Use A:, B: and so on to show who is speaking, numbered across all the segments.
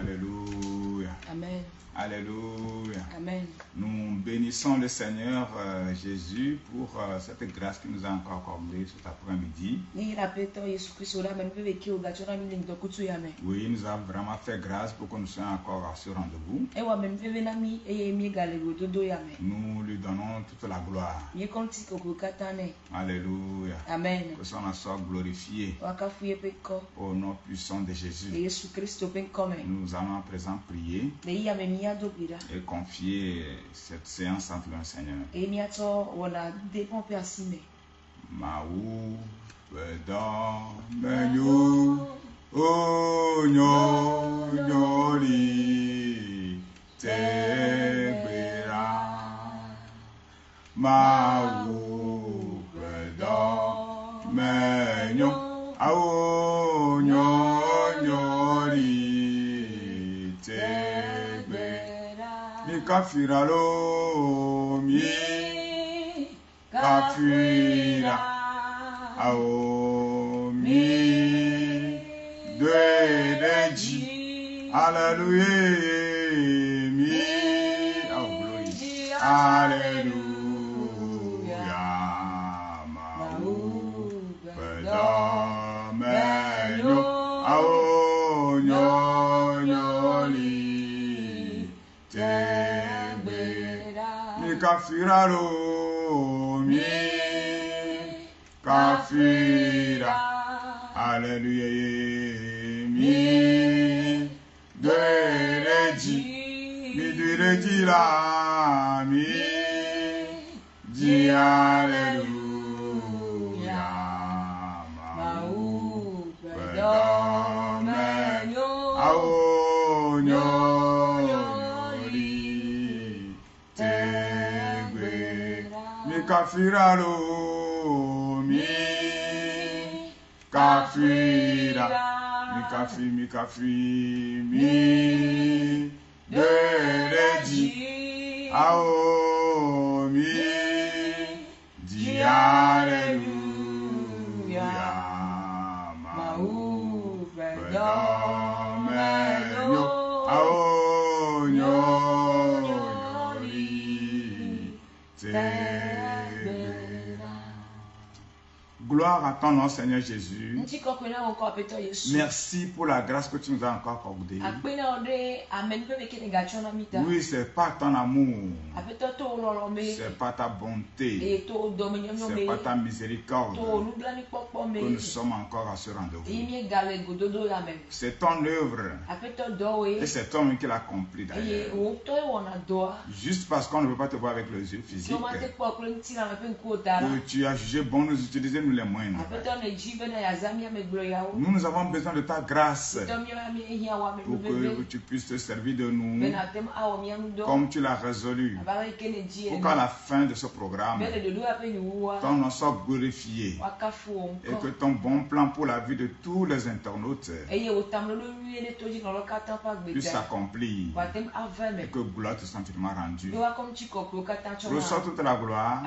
A: Alléluia.
B: Amen.
A: Alléluia.
B: Amen.
A: Nous bénissons le Seigneur Jésus pour cette grâce qu'il nous a encore accordée cet après-midi. Oui, il nous a vraiment fait grâce pour que nous soyons encore à ce rendez-vous. Nous lui donnons toute la gloire. Alléluia.
B: Amen.
A: Que son nom soit glorifié au nom puissant de Jésus. Nous allons à présent prier et confier cette séance entre le Seigneur. Maou, Bedon, Menyo, Onyo, Nyoli, Tegbera. Maou, Bedon, Menyo, Onyo, Nyoli, Tegbera. Mi kafira lo mi kafira ao mi deji. Alléluia mi oh glory. Alléluia mau bedon menyo ao nyoli tegbera. Mi kafira lo mi kafira. Alléluia mi dereji. Mi dereji la mi di alléluia mau bedon menyo ao nyoli tegbera. Mi kafira lo mi kafira. Mi kafi mi dereji ao mi di alléluia mau bedon menyo ao nyoli tegbera. Gloire à ton nom, Seigneur Jésus. Merci pour la grâce que tu nous as encore accordée. Oui, c'est pas ton amour, c'est pas ta bonté, c'est pas ta miséricorde que nous sommes encore à ce rendez-vous. C'est ton œuvre et c'est toi-même qui l'as accompli d'ailleurs. Juste parce qu'on ne peut pas te voir avec les yeux physiques, que tu as jugé bon nous utiliser nous les moindres. Nous avons besoin de ta grâce pour que tu puisses te servir de nous comme tu l'as résolu. Pour qu'à la fin de ce programme, ton nom soit glorifié et que ton bon plan pour la vie de tous les internautes puisse s'accomplir et que gloire te soit entièrement rendue. Reçois toute la gloire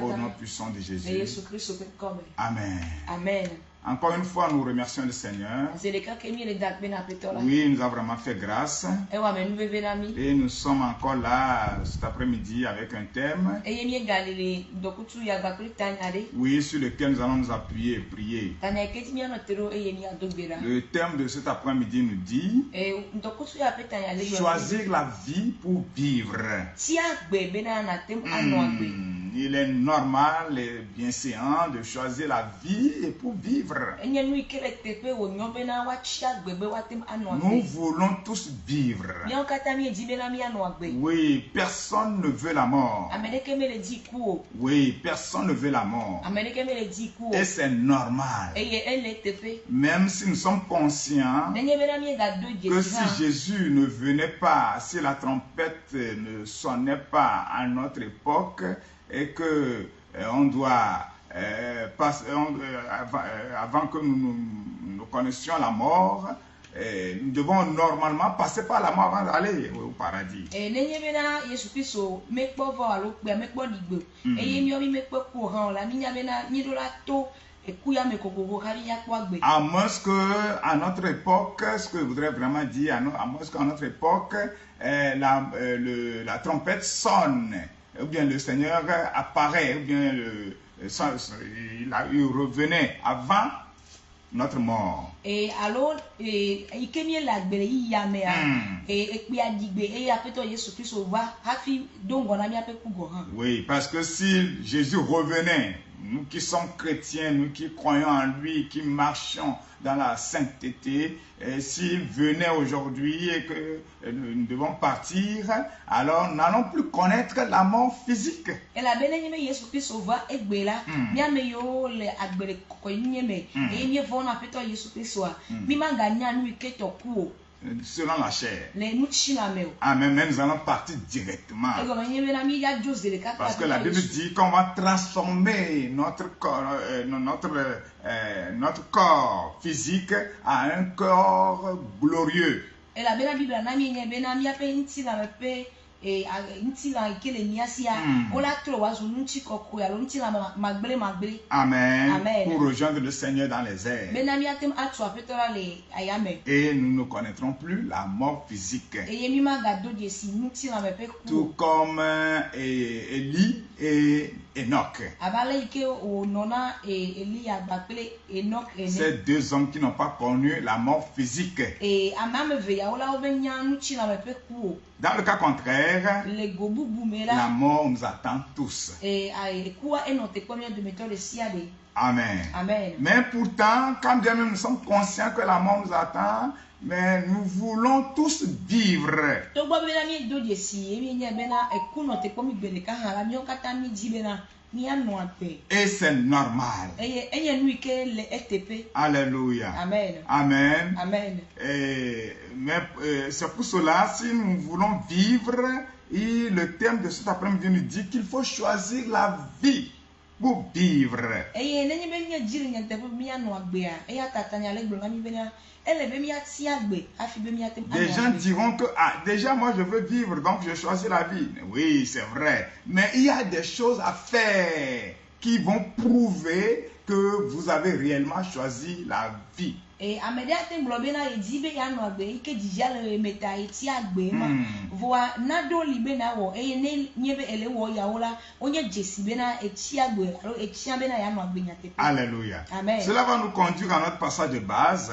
A: au nom puissant de Jésus. Amen.
B: Amen.
A: Encore une fois, nous remercions le Seigneur. Oui, il nous a vraiment fait grâce. Et nous sommes encore là cet après-midi avec un thème. Oui, sur lequel nous allons nous appuyer et prier. Le thème de cet après-midi nous dit choisir la vie pour vivre. Il est normal et bien séant de choisir la vie et pour vivre. Nous voulons tous vivre. Oui, personne ne veut la mort. Oui, personne ne veut la mort. Et c'est normal. Même si nous sommes conscients que si Jésus ne venait pas, si la trompette ne sonnait pas à notre époque, et que on doit passer, avant que nous connaissions la mort, nous devons normalement passer par la mort avant d'aller au paradis. À moins qu'à notre époque, ce que je voudrais vraiment dire, à moins qu'à notre époque, la trompette sonne, ou bien le Seigneur apparaît, ou bien il revenait avant notre mort.
B: Et alors,
A: oui, parce que si Jésus revenait, nous qui sommes chrétiens, nous qui croyons en lui, qui marchons dans la sainteté, s'il venait aujourd'hui et que nous devons partir, alors nous n'allons plus connaître la mort physique. Selon la chair. Amen, mais nous allons partir directement. Parce que la Bible dit qu'on va transformer notre corps physique à un corps glorieux. Amen. Pour rejoindre le Seigneur dans les airs. Et nous ne connaîtrons plus la mort physique. Tout comme Élie et Enoch. Ces deux hommes qui n'ont pas connu la mort physique. Dans le cas contraire, la mort nous attend tous. Amen. Mais pourtant, quand bien même nous sommes conscients que la mort nous attend, mais nous voulons tous vivre. Et c'est normal. Alléluia. Amen. Mais c'est pour cela, si nous voulons vivre, et le thème de cet après-midi nous dit qu'il faut choisir la vie pour vivre. Des gens diront que déjà moi je veux vivre, donc je choisis la vie. Oui, c'est vrai. Mais il y a des choses à faire qui vont prouver que vous avez réellement choisi la vie. Et alléluia. Cela va nous conduire à notre passage de base.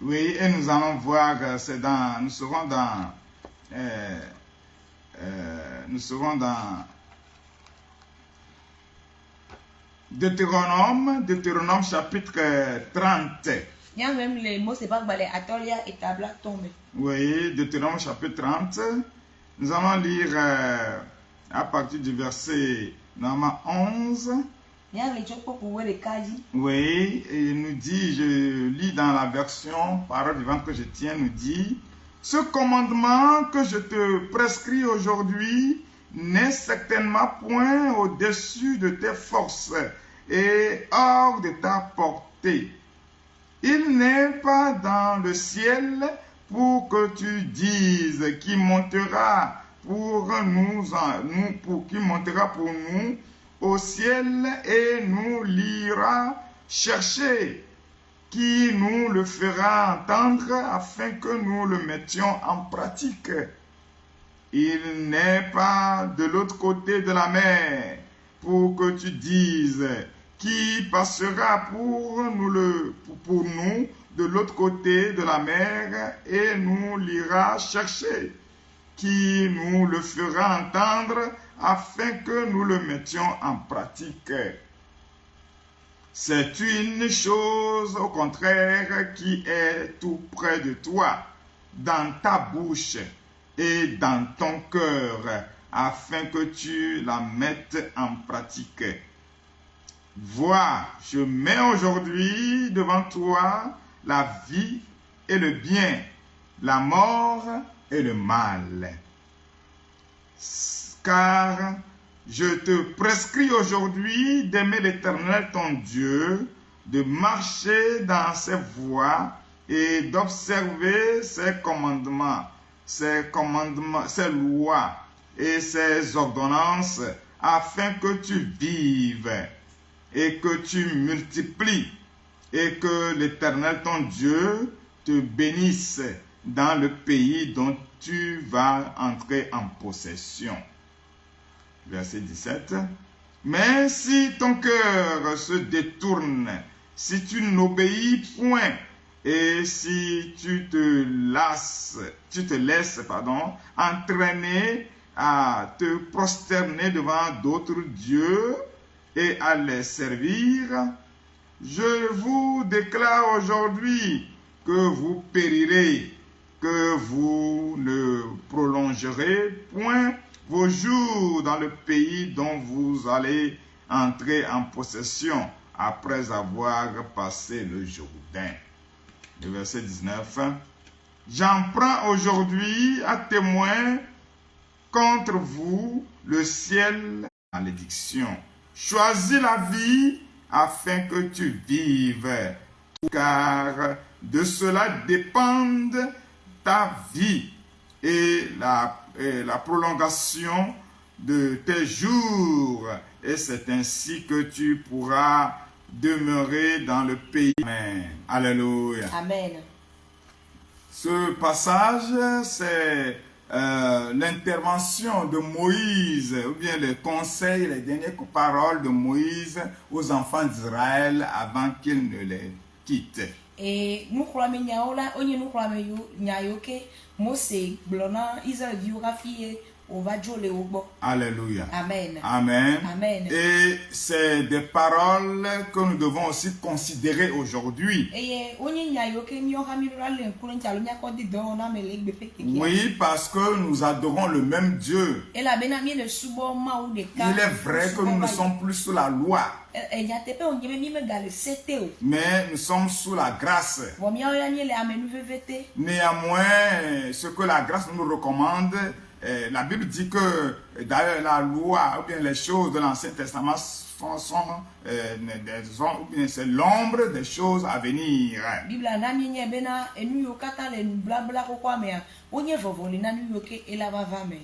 A: Oui, et nous allons voir, nous serons dans Deutéronome chapitre 30. Oui, Deutéronome chapitre 30. Nous allons lire à partir du verset 11. Oui, et il nous dit, je lis dans la version parole vivante que je tiens, nous dit: ce commandement que je te prescris aujourd'hui n'est certainement point au-dessus de tes forces et hors de ta portée. Il n'est pas dans le ciel pour que tu dises qui montera pour nous au ciel et nous l'ira chercher, qui nous le fera entendre afin que nous le mettions en pratique. Il n'est pas de l'autre côté de la mer pour que tu dises qui passera pour nous de l'autre côté de la mer et nous l'ira chercher, qui nous le fera entendre afin que nous le mettions en pratique. C'est une chose au contraire qui est tout près de toi, dans ta bouche et dans ton cœur, afin que tu la mettes en pratique. Vois, je mets aujourd'hui devant toi la vie et le bien, la mort et le mal. Car je te prescris aujourd'hui d'aimer l'Éternel ton Dieu, de marcher dans ses voies et d'observer ses commandements, ses lois et ses ordonnances, afin que tu vives. et que tu multiplies et que l'Éternel ton Dieu te bénisse dans le pays dont tu vas entrer en possession. Verset 17. Mais si ton cœur se détourne, si tu n'obéis point, et si tu te laisses entraîner à te prosterner devant d'autres dieux et à les servir, je vous déclare aujourd'hui que vous périrez, que vous ne prolongerez point vos jours dans le pays dont vous allez entrer en possession après avoir passé le Jourdain. Le verset 19. J'en prends aujourd'hui à témoin contre vous le ciel, malédiction. Choisis la vie afin que tu vives, car de cela dépendent ta vie et la prolongation de tes jours, et c'est ainsi que tu pourras demeurer dans le pays. Amen. Alléluia.
B: Amen.
A: Ce passage, c'est l'intervention de Moïse, ou bien les conseils, les dernières paroles de Moïse aux enfants d'Israël avant qu'ils ne les quittent.
B: Et nous croyons
A: Alléluia.
B: Amen.
A: Amen.
B: Amen.
A: Et c'est des paroles que nous devons aussi considérer aujourd'hui. Oui, parce que nous adorons le même Dieu. Il est vrai que nous ne sommes plus sous la loi, mais nous sommes sous la grâce. Néanmoins, ce que la grâce nous recommande, la Bible dit que d'ailleurs la loi ou bien les choses de l'Ancien Testament c'est l'ombre des choses à venir.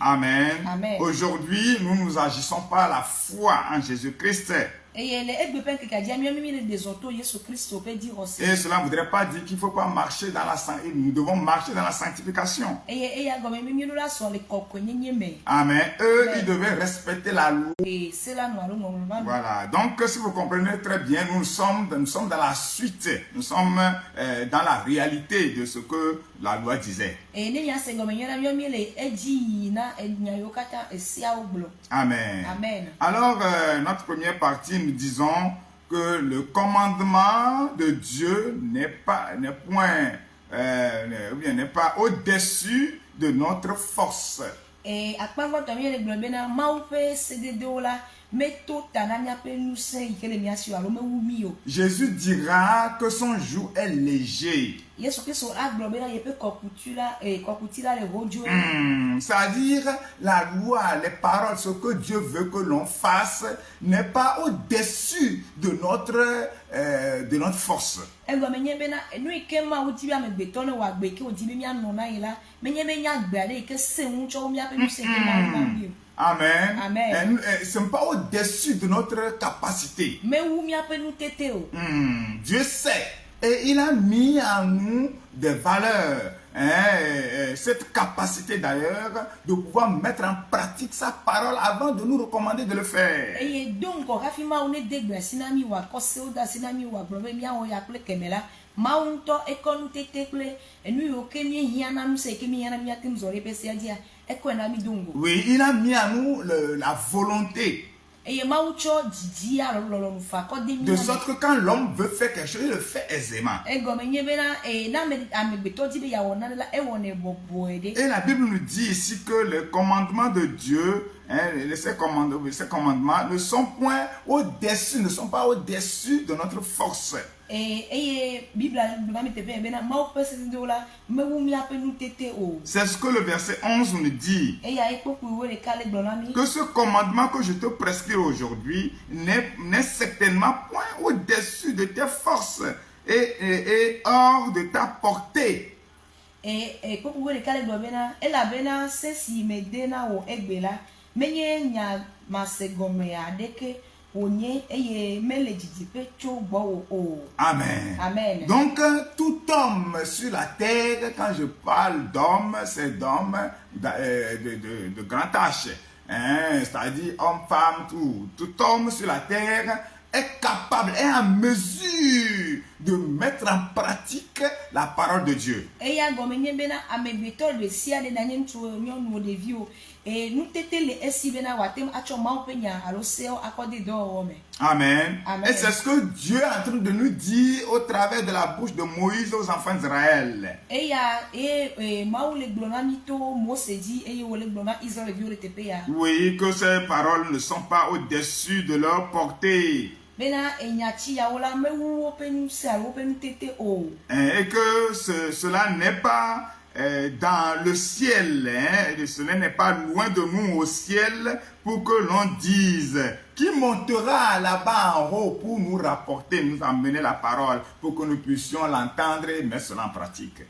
A: Amen.
B: Amen.
A: Aujourd'hui, nous nous agissons par la foi en Jésus-Christ. Et cela ne voudrait pas dire qu'il ne faut pas marcher dans la sanctification. Nous devons marcher dans la sanctification. Amen. Eux, ils devaient respecter la loi. Voilà. Donc, si vous comprenez très bien, nous sommes dans la suite. Nous sommes dans la réalité de ce que la loi disait. Amen.
B: Amen.
A: Alors, notre première partie, nous disons que le commandement de Dieu n'est pas au-dessus de notre force.
B: Et
A: Jésus dira que son joug est léger. C'est-à-dire la loi, les paroles, ce que Dieu veut que l'on fasse n'est pas au-dessus de notre force. Amen.
B: Amen.
A: Ce n'est pas au-dessus de notre capacité. Dieu sait. Et il a mis en nous des valeurs. Cette capacité d'ailleurs de pouvoir mettre en pratique sa parole avant de nous recommander de le faire. Oui, il a mis en nous la volonté. De sorte que quand l'homme veut faire quelque chose, il le fait aisément. Et la Bible nous dit ici que les commandements de Dieu, ces commandements ne sont pas au-dessus de notre force. C'est ce que le verset 11 nous dit. Que ce commandement que je te prescris aujourd'hui n'est certainement point au-dessus de tes forces et hors de ta portée. Amen.
B: Amen.
A: Donc, tout homme sur la terre, quand je parle d'homme, c'est d'homme de grand H. Hein? C'est-à-dire homme, femme, tout homme sur la terre est capable, est en mesure de mettre en pratique la parole de Dieu. Amen.
B: Amen.
A: Et c'est ce que Dieu est en train de nous dire au travers de la bouche de Moïse aux enfants d'Israël. Oui, que ces paroles ne sont pas au-dessus de leur portée. Et que cela n'est pas dans le ciel, hein, cela n'est pas loin de nous au ciel pour que l'on dise qui montera là-bas en haut pour nous rapporter, nous emmener la parole pour que nous puissions l'entendre et mettre cela en pratique.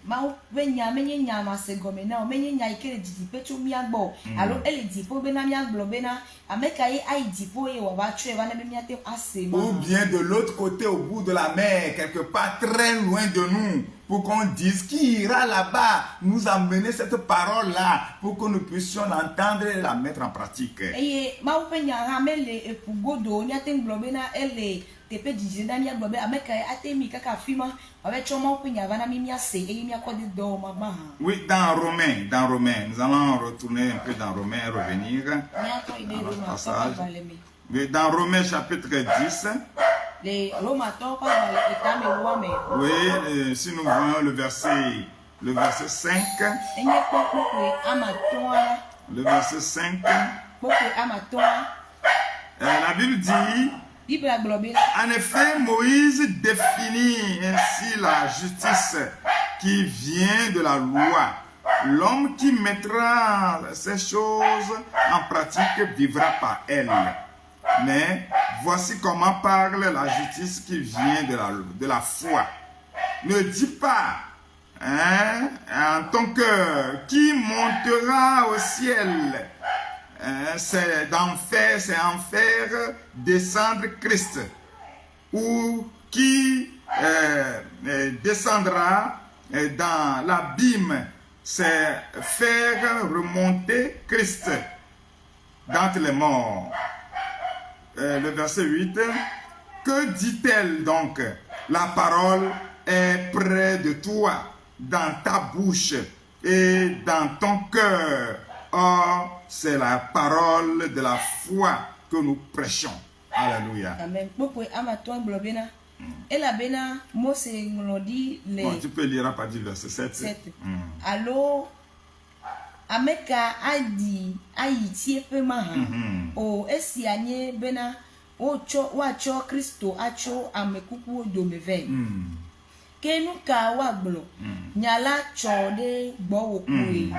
A: Ou bien de l'autre côté au bout de la mer, quelque part très loin de nous, pour qu'on dise qui ira là-bas nous amener cette parole-là pour que nous puissions l'entendre et la mettre en pratique. Oui, dans Romains, nous allons retourner un peu dans Romains, revenir dans notre passage. Oui, dans Romains chapitre 10. Oui, si nous voyons le verset 5. Le verset 5. La Bible dit, en effet, Moïse définit ainsi la justice qui vient de la loi. L'homme qui mettra ces choses en pratique vivra par elle. Mais voici comment parle la justice qui vient de la foi. Ne dis pas, hein, en ton cœur, qui montera au ciel. C'est en faire descendre Christ. Ou qui descendra dans l'abîme, c'est faire remonter Christ d'entre les morts. Le verset 8, que dit-elle donc? La parole est près de toi, dans ta bouche et dans ton cœur. Or, c'est la parole de la foi que nous prêchons. Alléluia.
B: Amen. Bon,
A: tu peux lire à partir du verset 7.
B: Alors, Ameka adi ayi pe maha o esianye bena wacho Kristo acho amekuku domeve kenu ka waglo nyala chode gbo okwe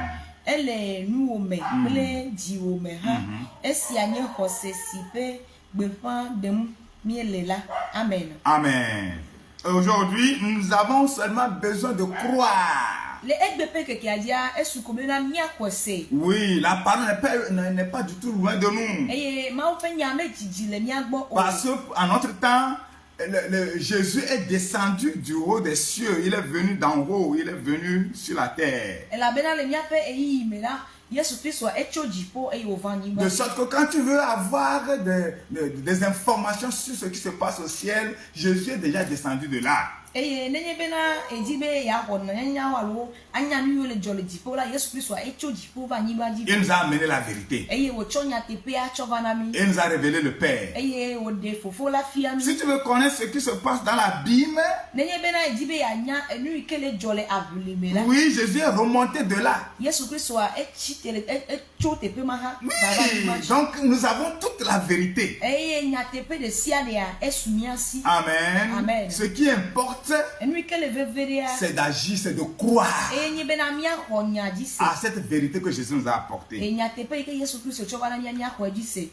B: ele nu ome ple ji ome ha esianye hosesi pe gbefa dem mielela. Amen.
A: Amen. Aujourd'hui, nous avons seulement besoin de croire. Oui, la parole n'est pas du tout loin de nous. Parce qu'en notre temps, Jésus est descendu du haut des cieux. Il est venu d'en haut. Il est venu sur la terre. De sorte que quand tu veux avoir des informations sur ce qui se passe au ciel, Jésus est déjà descendu de là. Il nous a amené la vérité. Il nous a révélé le Père. Si tu veux connaître ce qui se passe dans l'abîme, oui, Jésus est remonté de là. Oui, donc nous avons toute la vérité. Amen.
B: Amen.
A: Ce qui importe, c'est d'agir, c'est de croire à cette vérité que Jésus nous a apportée.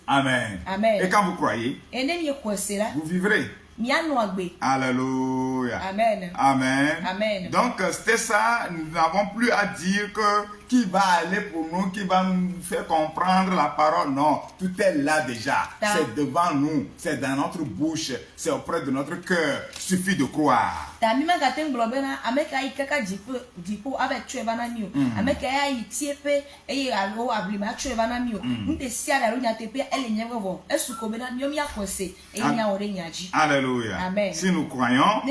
A: Amen.
B: Amen.
A: Et quand vous croyez, vous vivrez. Alléluia.
B: Amen.
A: Amen.
B: Amen.
A: Donc c'était ça, nous n'avons plus à dire que qui va aller pour nous, qui va nous faire comprendre la parole. Non, tout est là déjà. C'est devant nous, c'est dans notre bouche, c'est auprès de notre cœur. Il suffit de croire. Alléluia. Amen. Si nous croyons,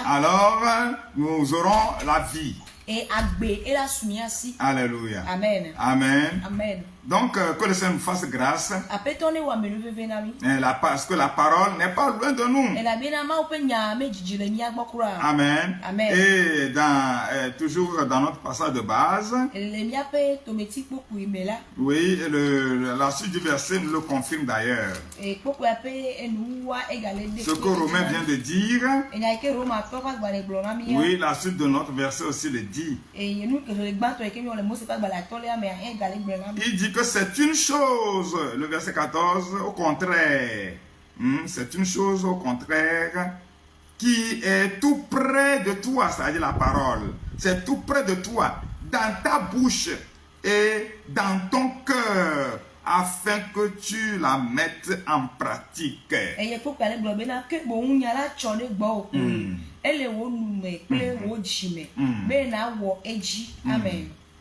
A: alors nous aurons la vie. Alléluia.
B: Amen.
A: Amen.
B: Amen.
A: Donc, que le Seigneur nous fasse grâce. Parce que la parole n'est pas loin de nous. Amen.
B: Amen.
A: Et toujours dans notre passage de base, oui, la suite du verset nous le confirme d'ailleurs. Ce que Romain vient de dire, oui, la suite de notre verset aussi le dit. Il dit que c'est une chose, le verset 14, au contraire. C'est une chose au contraire qui est tout près de toi, c'est-à-dire la parole. C'est tout près de toi, dans ta bouche et dans ton cœur, afin que tu la mettes en pratique.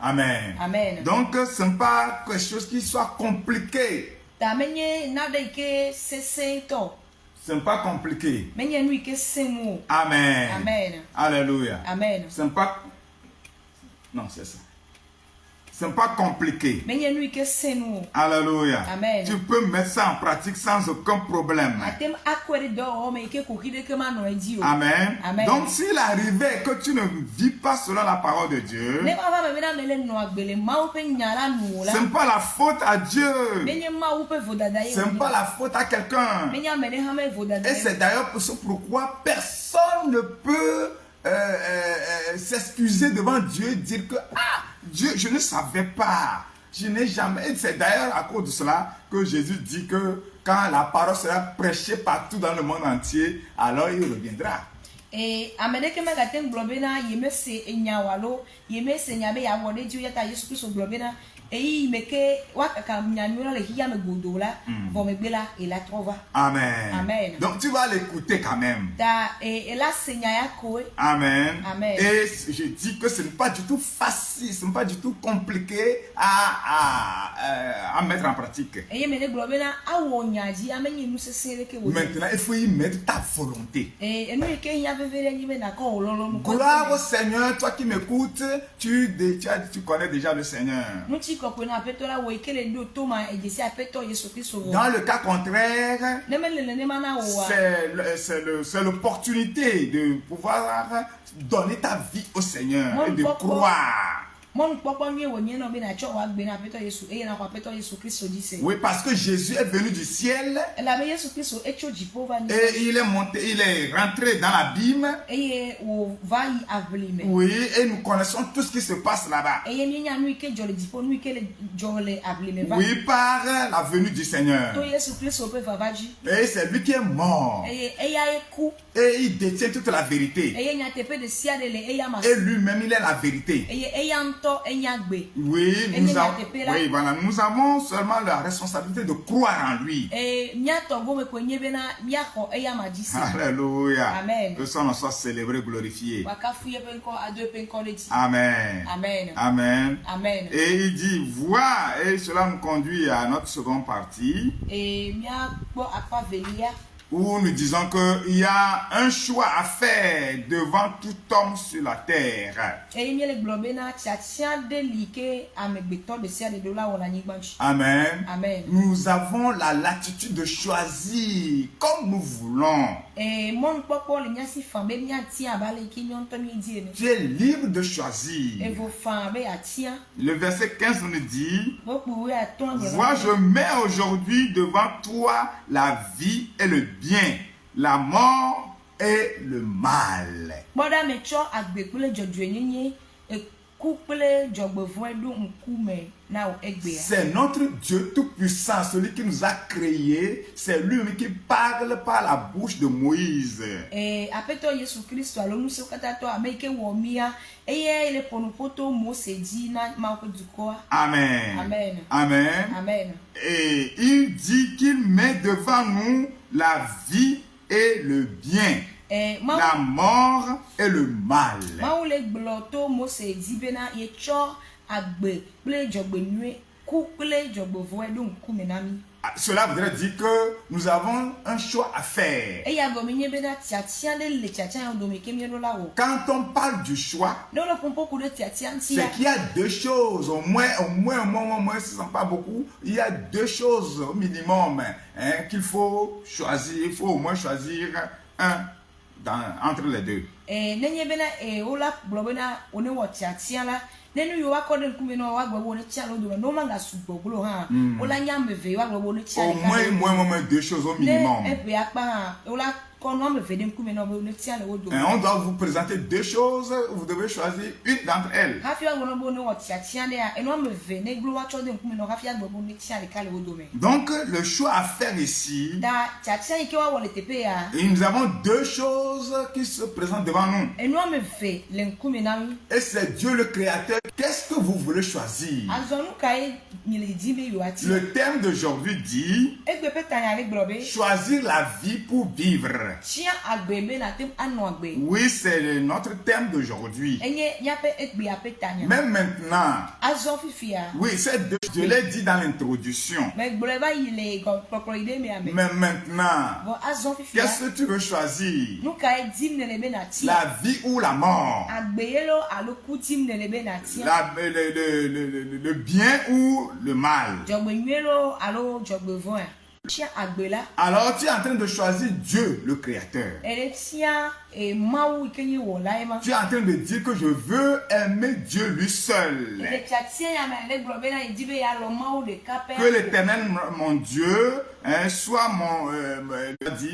A: Amen.
B: Amen.
A: Donc, ce n'est pas quelque chose qui soit compliqué. Ce n'est pas compliqué. Amen.
B: Amen.
A: Alléluia.
B: Amen.
A: Ce n'est pas... Non, c'est ça. Ce n'est pas compliqué. Alléluia.
B: Amen.
A: Tu peux mettre ça en pratique sans aucun problème. Amen.
B: Amen.
A: Donc s'il arrivait que tu ne vis pas selon la parole de Dieu, ce n'est pas la faute à Dieu. Ce n'est pas la faute à quelqu'un. Et c'est d'ailleurs pourquoi personne ne peut s'excuser devant Dieu et dire que Dieu, je ne savais pas, je n'ai jamais. C'est d'ailleurs à cause de cela que Jésus dit que quand la parole sera prêchée partout dans le monde entier, alors il reviendra.
B: Et
A: Amen.
B: Amen.
A: Donc tu vas l'écouter quand même. Amen.
B: Amen.
A: Et je dis que ce n'est pas du tout facile, ce n'est pas du tout compliqué à mettre en pratique. Maintenant, il faut y mettre ta volonté. Gloire au Seigneur, toi qui m'écoutes, tu connais déjà le Seigneur. Dans le cas contraire, c'est l'opportunité de pouvoir donner ta vie au Seigneur et de croire. Oui, parce que Jésus est venu du ciel et il est monté, il est rentré dans l'abîme. Oui, et nous connaissons tout ce qui se passe là-bas. Oui, par la venue du Seigneur. Et c'est lui qui est mort. Et il détient toute la vérité. Et lui-même, il est la vérité. Oui, nous avons seulement la responsabilité de croire en lui. Alléluia.
B: Amen.
A: Que son nom soit célébré, glorifié.
B: Amen.
A: Amen.
B: Amen.
A: Amen. Et il dit, vois, et cela nous conduit à notre seconde partie. Où nous disons qu'il y a un choix à faire devant tout homme sur la terre. Amen.
B: Amen.
A: Nous avons la latitude de choisir comme nous voulons. Tu es libre de choisir. Le verset 15 nous dit, vois, je mets aujourd'hui devant toi la vie et le bien, la mort et le mal. C'est notre Dieu tout-puissant, celui qui nous a créés. C'est lui qui parle par la bouche de Moïse. Amen.
B: Amen.
A: Amen.
B: Amen.
A: Et il dit qu'il met devant nous la vie et le bien. La mort et le mal. Cela voudrait dire que nous avons un choix à faire. Quand on parle du choix, c'est qu'il y a deux choses, au moins, ce ne sont pas beaucoup, il y a deux choses au minimum qu'il faut choisir. Il faut au moins choisir un entre les deux. Au moins deux choses au minimum. On doit vous présenter deux choses, vous devez choisir une d'entre elles. Donc le choix à faire ici, et nous avons deux choses qui se présentent devant nous. Et c'est Dieu le Créateur. Qu'est-ce que vous voulez choisir? Le thème d'aujourd'hui dit choisir la vie pour vivre. Oui, c'est notre thème d'aujourd'hui. Même maintenant, oui, je l'ai dit dans l'introduction. Mais maintenant, qu'est-ce que tu veux choisir? La vie ou la mort? Le bien ou le mal? Alors tu es en train de choisir Dieu le Créateur. Tu es en train de dire que je veux aimer Dieu lui seul. Que l'Éternel mon Dieu soit mon...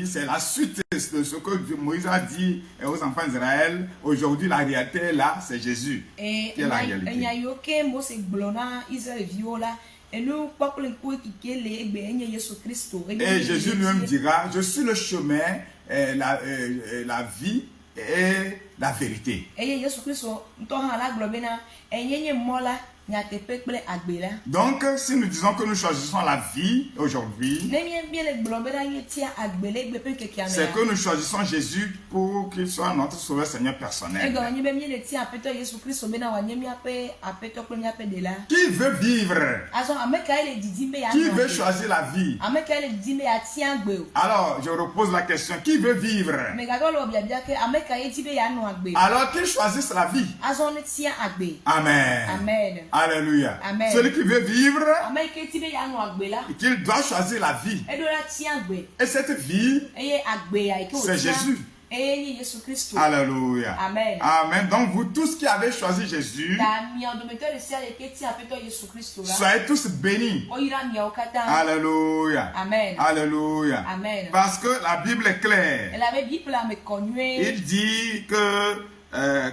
A: c'est la suite de ce que Moïse a dit aux enfants d'Israël. Aujourd'hui la réalité est là, c'est Jésus qui est la réalité. Et Jésus lui-même dira, je suis le chemin, la vie et la vérité. Donc, si nous disons que nous choisissons la vie aujourd'hui, c'est que nous choisissons Jésus pour qu'il soit notre sauveur Seigneur personnel. Qui veut vivre? Qui veut choisir la vie? Alors, je repose la question, qui veut vivre? Alors qu'il choisisse la vie. Amen.
B: Amen.
A: Alléluia.
B: Amen.
A: Celui qui veut vivre, qu'il doit choisir la vie. Et cette vie, c'est Jésus. Alléluia.
B: Amen.
A: Amen. Donc vous tous qui avez choisi Jésus, soyez tous bénis. Alléluia.
B: Amen.
A: Alléluia.
B: Amen.
A: Parce que la Bible est claire. Il dit que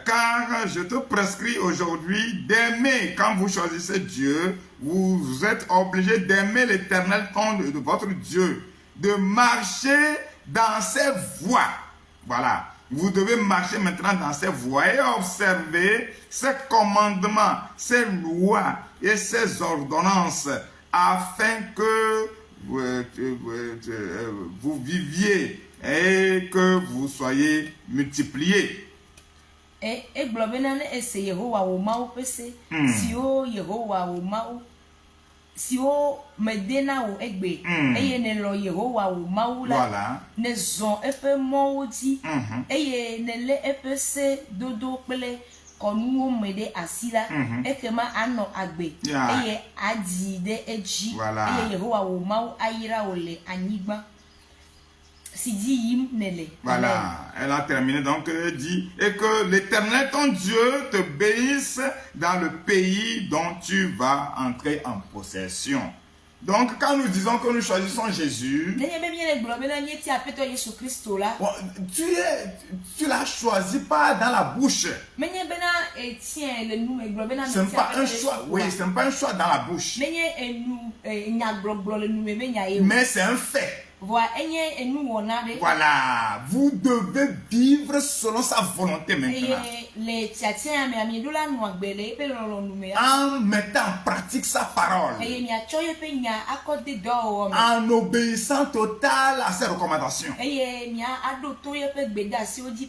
A: car je te prescris aujourd'hui d'aimer, quand vous choisissez Dieu, vous êtes obligé d'aimer l'Éternel de votre Dieu, de marcher dans ses voies. Voilà, vous devez marcher maintenant dans ses voies et observer ses commandements, ses lois et ses ordonnances, afin que vous viviez et que vous soyez multipliés.
B: Si o medena o egbe eye ne lo Yehowa o maula ne zon epe moji eye ne le epe se dodo pele konu o mede asila ekema ano agbe eye adi de eji eye Yehowa o mau ayira o le anigba.
A: Voilà, elle a terminé, donc elle dit, et que l'Éternel ton Dieu te bénisse dans le pays dont tu vas entrer en possession. Donc quand nous disons que nous choisissons Jésus, tu tu l'as choisi pas dans la bouche. Ce n'est pas un choix, oui, ce n'est pas un choix dans la bouche. Mais c'est un fait. Voilà, vous devez vivre selon sa volonté maintenant. En mettant en pratique sa parole. En obéissant total à ses recommandations.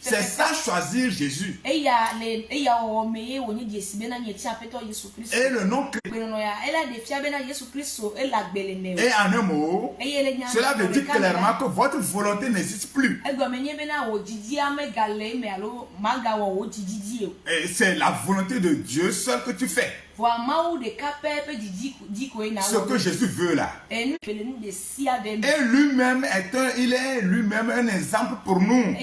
A: C'est ça choisir Jésus. Et le nom. Et en un mot, cela veut dire clairement que votre volonté n'existe plus. Et c'est la volonté de Dieu seul que tu fais. Ce que Jésus veut là. Et lui-même il est lui-même un exemple pour nous.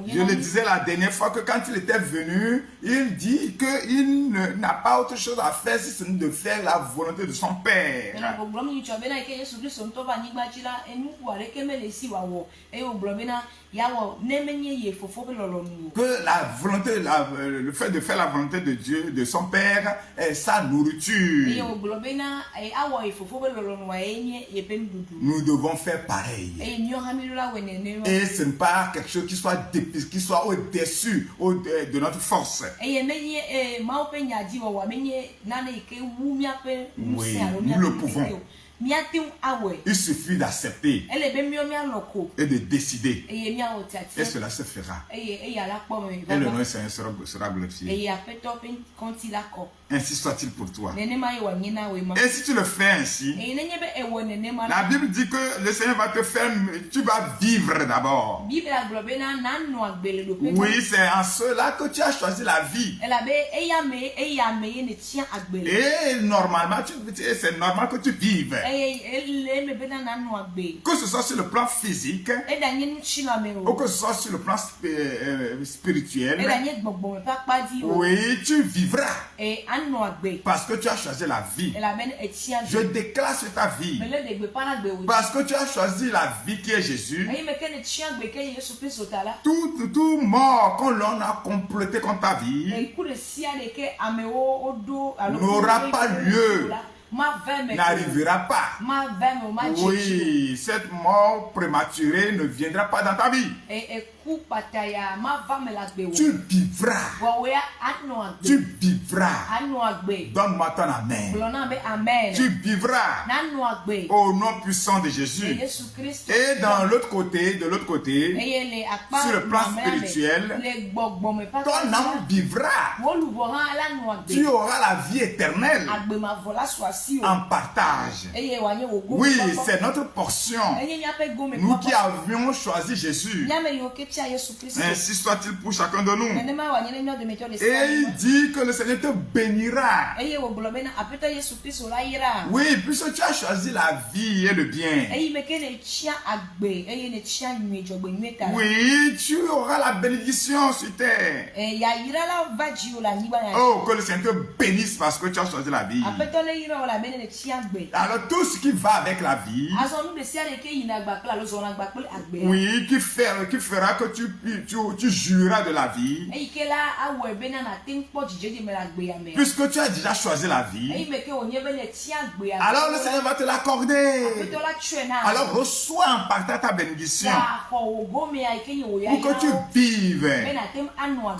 A: Je le disais la dernière fois que quand il était venu, il dit qu'il n'a pas autre chose à faire si ce n'est de faire la volonté de son Père. Que la volonté, le fait de faire la volonté de Dieu, de son Père, est sa nourriture. Nous devons faire pareil. Et ce n'est pas quelque chose qui soit au-dessus de notre force. Oui, nous le pouvons. Il suffit d'accepter et de décider. Et cela se fera. Et le nom du Seigneur sera glorifié. Ainsi soit-il pour toi. Et si tu le fais ainsi, la Bible dit que le Seigneur va te faire, tu vas vivre d'abord. Oui, c'est en cela que tu as choisi la vie. Et normalement, c'est normal que tu vives. Que ce soit sur le plan physique, ou que ce soit sur le plan spirituel, oui, tu vivras. Parce que tu as choisi la vie. Je déclare sur ta vie. Parce que tu as choisi la vie qui est Jésus. Tout mort que l'on a complété contre ta vie n'aura pas lieu. N'arrivera pas. Oui, cette mort prématurée ne viendra pas dans ta vie. Tu vivras. Tu vivras. Donne-moi ton amen. Tu vivras au nom puissant de Jésus. Et dans l'autre côté, de l'autre côté, sur le plan spirituel, ton âme vivra. Tu auras la vie éternelle en partage. Oui, c'est notre portion. Nous qui avions choisi Jésus. Ainsi soit-il pour chacun de nous. Et il dit que le Seigneur te bénira. Oui, puisque tu as choisi la vie et le bien. Oui, tu auras la bénédiction sur terre. Oh, que le Seigneur te bénisse parce que tu as choisi la vie. Alors tout ce qui va avec la vie, oui, qui fera que tu jureras de la vie, puisque tu as déjà choisi la vie, alors le Seigneur va te l'accorder. Alors reçois en partant ta bénédiction pour que tu vives,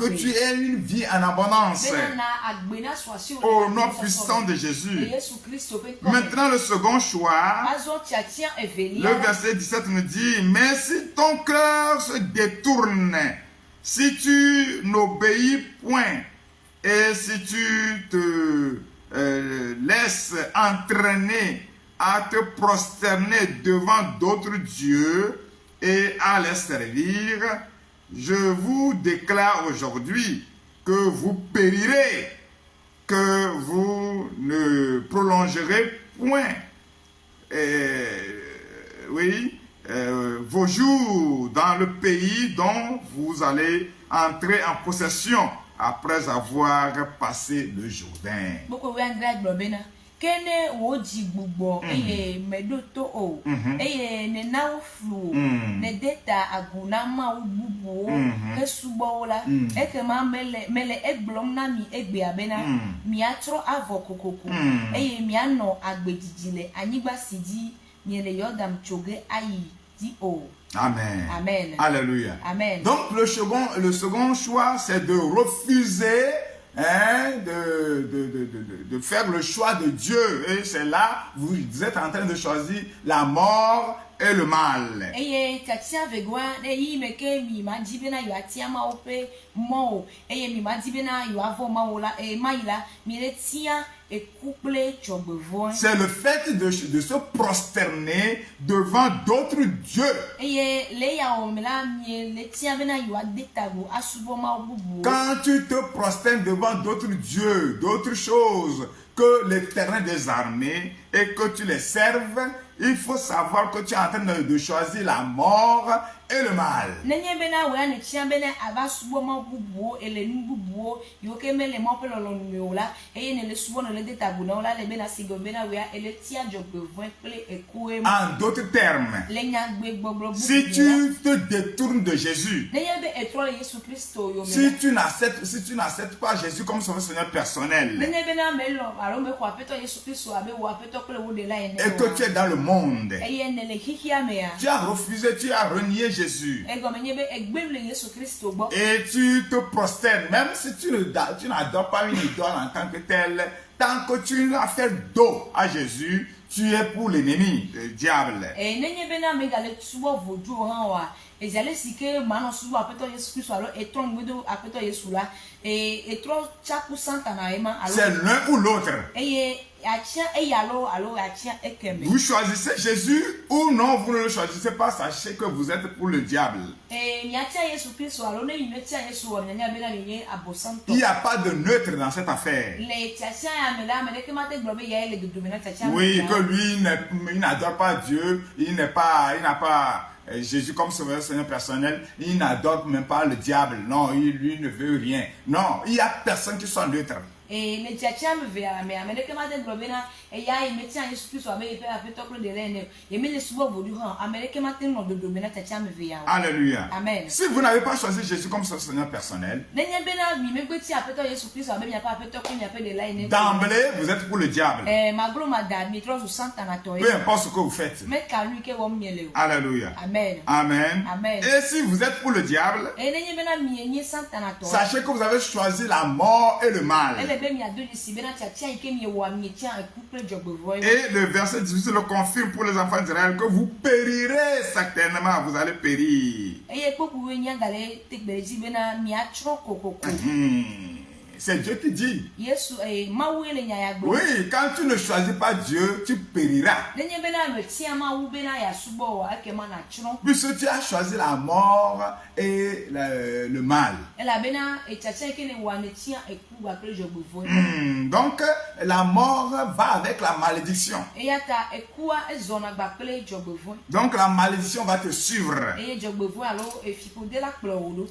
A: que tu aies une vie en abondance au nom puissant de Jésus. Maintenant le second choix, le verset 17 nous dit: mais si ton cœur se détourne, si tu n'obéis point et si tu te laisses entraîner à te prosterner devant d'autres dieux et à les servir, je vous déclare aujourd'hui que vous périrez, que vous ne prolongerez point vos jours dans le pays dont vous allez entrer en possession après avoir passé le Jourdain.
B: kene woji gbugbo eye medoto o eye ne nauflu ne deta aguna ma gbugbo kesubo la ekema mele eglom na mi egbe abena mi atro avo kokoko eye mi ano agbejijile anyigba sidi mi le yodam choge ayi di o.
A: Amen.
B: Amen.
A: Alléluia.
B: Amen.
A: Donc le second choix, c'est de refuser de faire le choix de Dieu. Et c'est là, vous êtes en train de choisir la mort et le mal. C'est le fait de se prosterner devant d'autres dieux. Quand tu te prosternes devant d'autres dieux, d'autres choses que l'Éternel des armées et que tu les serves, il faut savoir que tu es en train de choisir la mort et le mal. En d'autres termes, si tu te détournes de Jésus, si tu n'acceptes pas Jésus comme son Seigneur personnel, et que tu es dans le monde, tu as refusé, tu as renié Jésus, et tu te prosternes, même si tu n'adores pas une idole en tant que telle, tant que tu n'as fait dos à Jésus, tu es pour l'ennemi, le diable. C'est l'un ou l'autre. Vous choisissez Jésus ou non, vous ne le choisissez pas, sachez que vous êtes pour le diable. Il n'y a pas de neutre dans cette affaire. Oui, que lui, il n'adore pas Dieu, il n'a pas Jésus comme Seigneur personnel, il n'adore même pas le diable. Non, lui ne veut rien. Non, il n'y a personne qui soit neutre. Alléluia.
B: Amen.
A: Si vous n'avez pas choisi Jésus comme son Seigneur personnel, d'emblée, vous êtes pour le diable. Peu importe ce que vous faites. Alléluia.
B: Amen.
A: Amen.
B: Amen.
A: Et si vous êtes pour le diable, sachez que vous avez choisi la mort et le mal. Et le verset 18 le confirme pour les enfants d'Israël que vous périrez certainement, vous allez périr. C'est Dieu qui dit. Oui, quand tu ne choisis pas Dieu, tu périras. Puisque tu as choisi la mort et le mal. Donc, la mort va avec la malédiction. Donc, la malédiction va te suivre.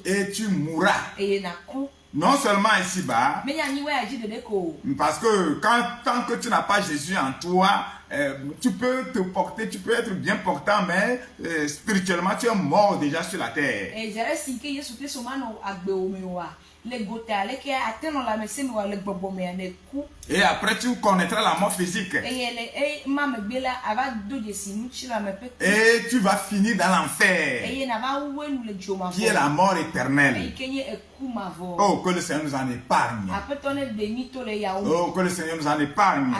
A: Et tu mourras. Non seulement ici-bas, parce que tant que tu n'as pas Jésus en toi, tu peux te porter, tu peux être bien portant, mais spirituellement tu es mort déjà sur la terre. Et après tu connaîtras la mort physique. Et tu vas finir dans l'enfer, qui est la mort éternelle. Oh, que le Seigneur nous en épargne. Oh, que le Seigneur nous en épargne.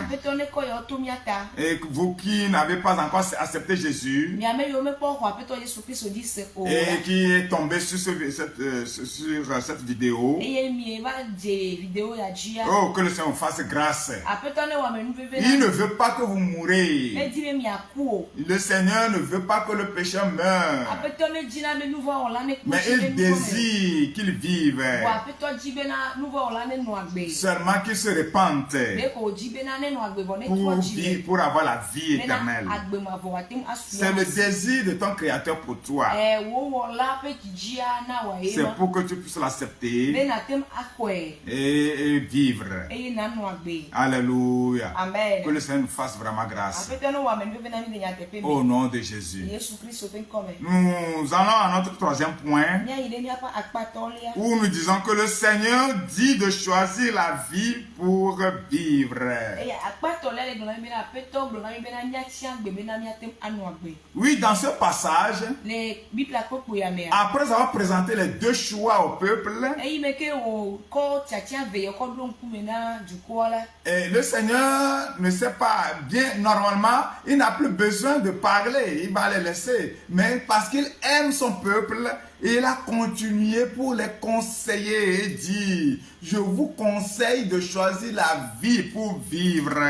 A: Et vous qui n'avez pas encore accepté Jésus, et qui est tombé sur cette vidéo, oh, que le Seigneur vous fasse grâce. Il ne veut pas que vous mouriez. Le Seigneur ne veut pas que le pécheur meure, mais il désire qu'il vive, seulement qu'il se répande pour avoir la vie éternelle. C'est le désir de ton Créateur pour toi. C'est pour que tu puisses l'accepter et vivre. Alléluia.
B: Amen.
A: Que le Seigneur nous fasse vraiment grâce. Au nom de Jésus. Nous allons à notre troisième point, où nous disons que le Seigneur dit de choisir la vie pour vivre. Oui, dans ce passage, après avoir présenté les deux choix au peuple, et le Seigneur ne sait pas bien, normalement, il n'a plus besoin de parler, il va les laisser. Mais parce qu'il aime son peuple, il a continué pour les conseiller et dit, je vous conseille de choisir la vie pour vivre.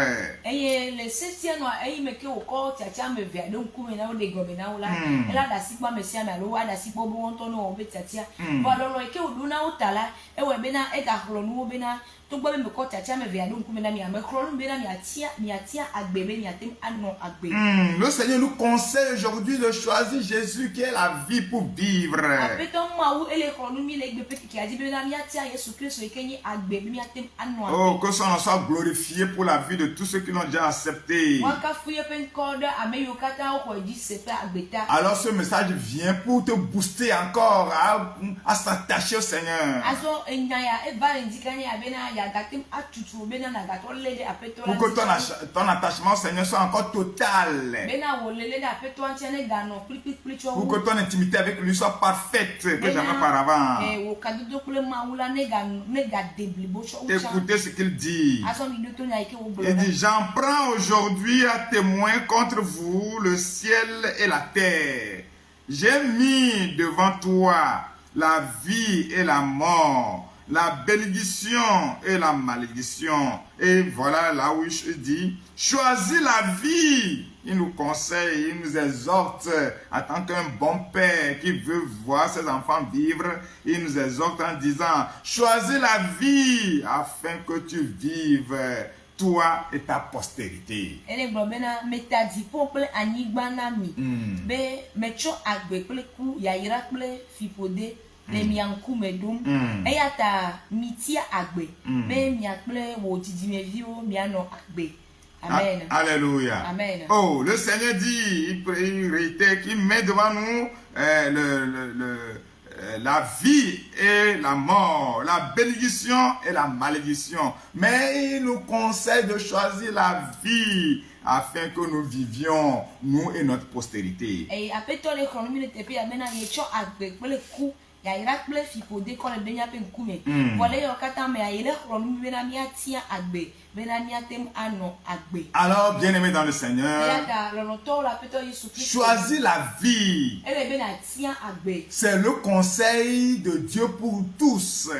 A: Le Seigneur nous conseille aujourd'hui de choisir Jésus qui est la vie pour vivre. Oh, que son nom soit glorifié pour la vie de tous ceux qui l'ont déjà accepté. Alors ce message vient pour te booster encore à s'attacher au Seigneur. Pour que ton attachement au Seigneur soit encore total. Pour que ton intimité avec lui soit parfaite que jamais auparavant. Écoutez ce qu'il dit. Il dit, j'en prends aujourd'hui à témoin contre vous le ciel et la terre. J'ai mis devant toi la vie et la mort, la bénédiction et la malédiction. Et voilà là où il dit, choisis la vie. Il nous conseille, il nous exhorte en tant qu'un bon père qui veut voir ses enfants vivre. Il nous exhorte en disant, choisis la vie afin que tu vives, toi et ta postérité. Amen. Alléluia.
B: Amen.
A: Oh, le Seigneur dit, il réitère qu'il met devant nous la vie et la mort, la bénédiction et la malédiction. Mais il nous conseille de choisir la vie afin que nous vivions, nous et notre postérité. Alors, bien-aimé dans le Seigneur, choisis la vie. C'est le conseil de Dieu pour tous.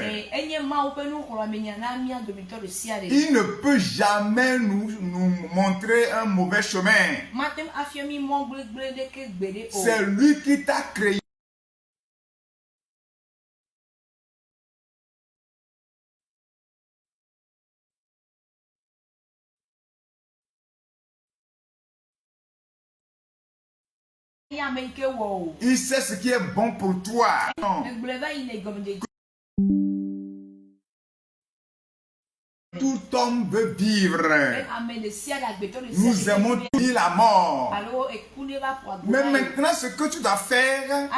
A: Il ne peut jamais nous montrer un mauvais chemin. C'est lui qui t'a créé. Il sait ce qui est bon pour toi. Tout homme veut vivre. Nous aimons tous la mort. Mais maintenant, ce que tu dois faire,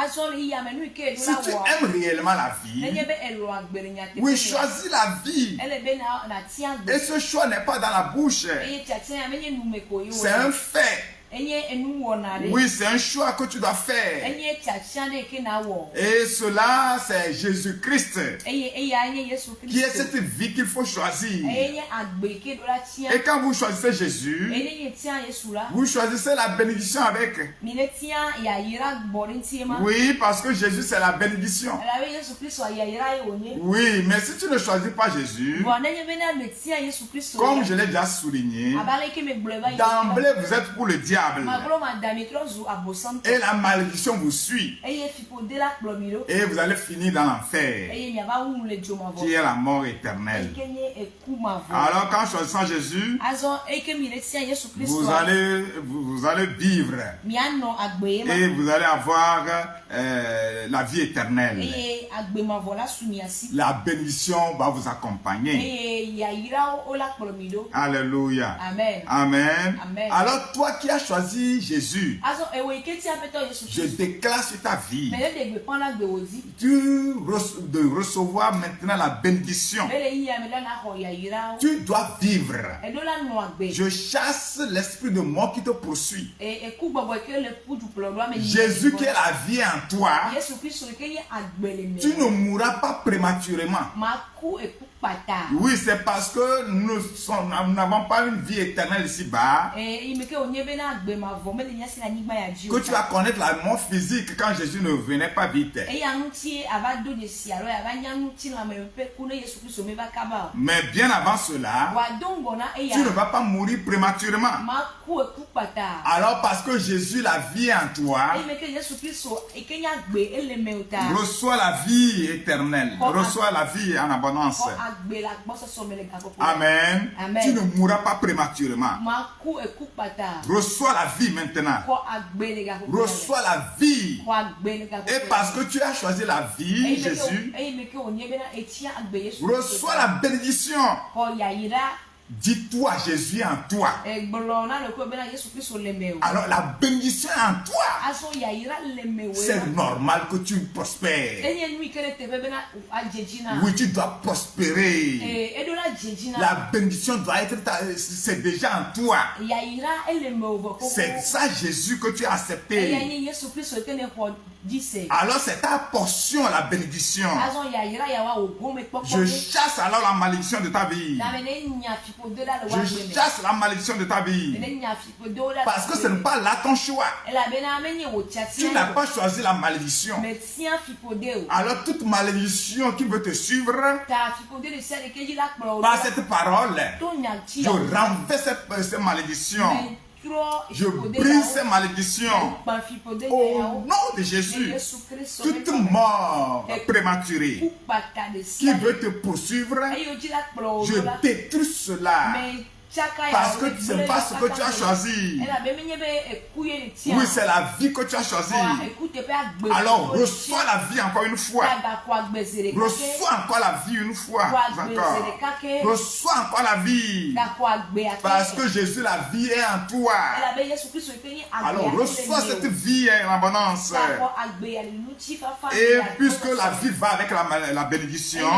A: si tu aimes réellement la vie, oui, choisis la vie. Et ce choix n'est pas dans la bouche. C'est un fait. Oui, c'est un choix que tu dois faire. Et cela, c'est Jésus-Christ qui est cette vie qu'il faut choisir. Et quand vous choisissez Jésus, vous choisissez la bénédiction avec. Oui, parce que Jésus, c'est la bénédiction. Oui, mais si tu ne choisis pas Jésus, comme je l'ai déjà souligné, d'emblée, vous êtes pour le diable. diable. Et la malédiction vous suit. Et vous allez finir dans l'enfer, qui est la mort éternelle. Alors quand choisissant Jésus, vous allez vivre et vous allez avoir la vie éternelle. La bénédiction va vous accompagner. Alléluia.
B: Amen.
A: Amen.
B: Amen.
A: Alors toi qui as choisi Jésus, je déclare sur ta vie, tu dois recevoir maintenant la bénédiction. Tu dois vivre. Je chasse l'esprit de mort qui te poursuit. Jésus qui est la vie en toi, tu ne mourras pas prématurément. Oui, c'est parce que nous n'avons pas une vie éternelle ici-bas que tu vas connaître la mort physique quand Jésus ne venait pas vite. Mais bien avant cela, tu ne vas pas mourir prématurément. Alors parce que Jésus, la vie en toi, reçoit la vie éternelle, reçoit la vie en abondance. Amen.
B: Amen.
A: Tu ne mourras pas prématurément. Reçois la vie maintenant. Reçois la vie. Et parce que tu as choisi la vie, Jésus, reçois la bénédiction. Dis-toi, Jésus en toi. Alors la bénédiction en toi, c'est normal que tu prospères. Oui, tu dois prospérer. La bénédiction doit être, c'est déjà en toi. C'est ça Jésus que tu as accepté. Alors c'est ta portion, la bénédiction. Je chasse alors la malédiction de ta vie. Je chasse la malédiction de ta vie. Parce que ce n'est pas là ton choix. Tu n'as pas choisi la malédiction. Alors toute malédiction qui veut te suivre, par cette parole, je renverse cette malédiction. Je brise ces malédictions au nom de Jésus. Toute mort prématurée qui veut te poursuivre, je détruis cela. Parce que ce n'est pas ce que tu as choisi. Oui, c'est la vie que tu as choisie. Alors reçois la vie encore une fois. Reçois encore la vie une fois. Encore. Reçois encore la vie. Parce que Jésus, la vie est en toi. Alors reçois cette vie en abondance. Et puisque la vie va avec la bénédiction,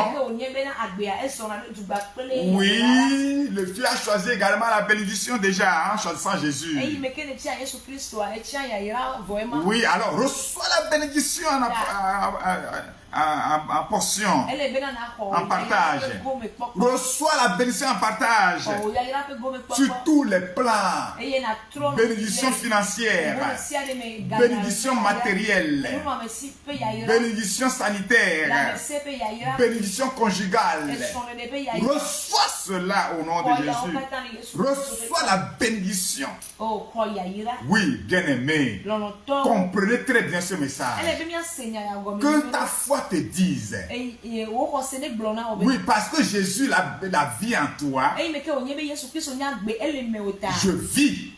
A: oui, tu as choisi également la bénédiction déjà en choisissant Jésus. Oui, alors reçois la bénédiction en portion, en partage. Reçois la bénédiction en partage sur tous les plans. Bénédiction financière, bénédiction matérielle, bénédiction sanitaire, bénédiction conjugale. Reçois cela au nom de Jésus. Reçois la bénédiction. Oui, bien-aimé, comprenez très bien ce message. Que ta foi te dise. Oui, parce que Jésus, la vie en toi, je vis.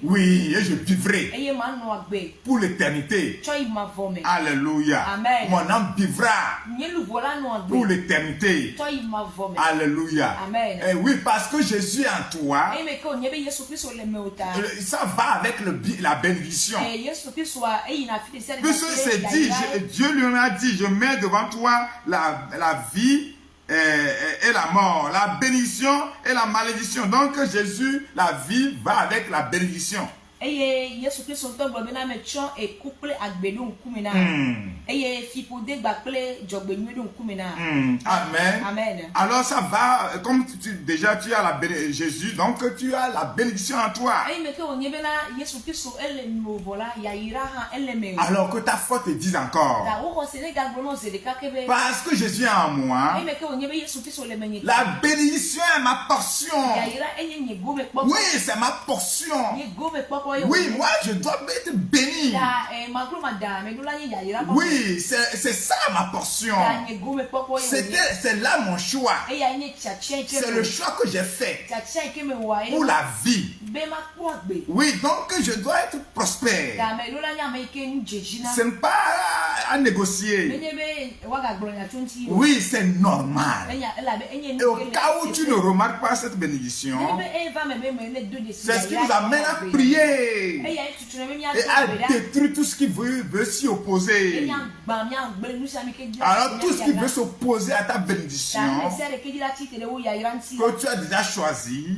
A: Oui, et je vivrai pour l'éternité. Alléluia.
B: Amen.
A: Mon âme vivra pour l'éternité. Alléluia.
B: Amen.
A: Et oui, parce que Jésus est en toi, ça va avec la bénédiction. Puisque c'est dit, Dieu lui a dit, je mets devant toi la vie et la mort, la bénédiction et la malédiction. Donc Jésus, la vie va avec la bénédiction. Amen.
B: Amen.
A: Alors ça va, comme déjà tu as Jésus, donc tu as la bénédiction en toi. Alors que ta foi te dise encore, parce que Jésus est en moi, la bénédiction est ma portion. Oui, c'est ma portion. Oui, moi je dois être béni. Oui, c'est ça ma portion. C'est là mon choix. C'est le choix que j'ai fait pour la vie. Oui, donc je dois être prospère. Ce n'est pas à négocier. Oui, c'est normal. Et au cas où tu ne remarques pas cette bénédiction, c'est ce qui nous amène à prier et à détruire tout ce qui veut s'y opposer. Alors tout ce qui veut s'opposer à ta bénédiction que tu as déjà choisi,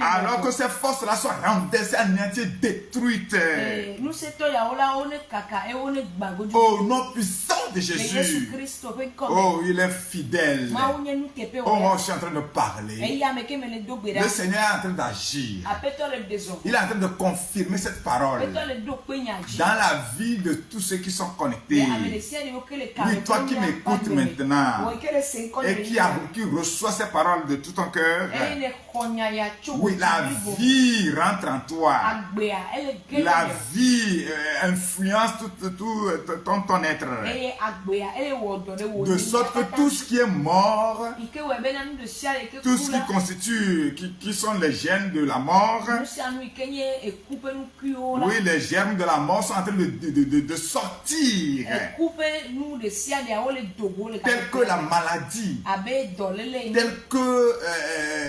A: alors que ces forces-là soient renversées, anéanties, détruites. Au nom puissant de Jésus. Oh, il est fidèle. Oh, moi je suis en train de parler. Le Seigneur est en train d'agir. Il est en train de confirmer cette parole dans la vie de tous ceux qui sont connectés. Oui, toi qui m'écoutes maintenant et qui reçois ces paroles de tout ton cœur. Oui, la vie rentre en toi. La vie influence tout ton être. De sorte que tout ce qui est mort, tout ce qui constitue, qui sont les germes de la mort, oui, les germes de la mort sont en train de sortir. Tels que la maladie, tels que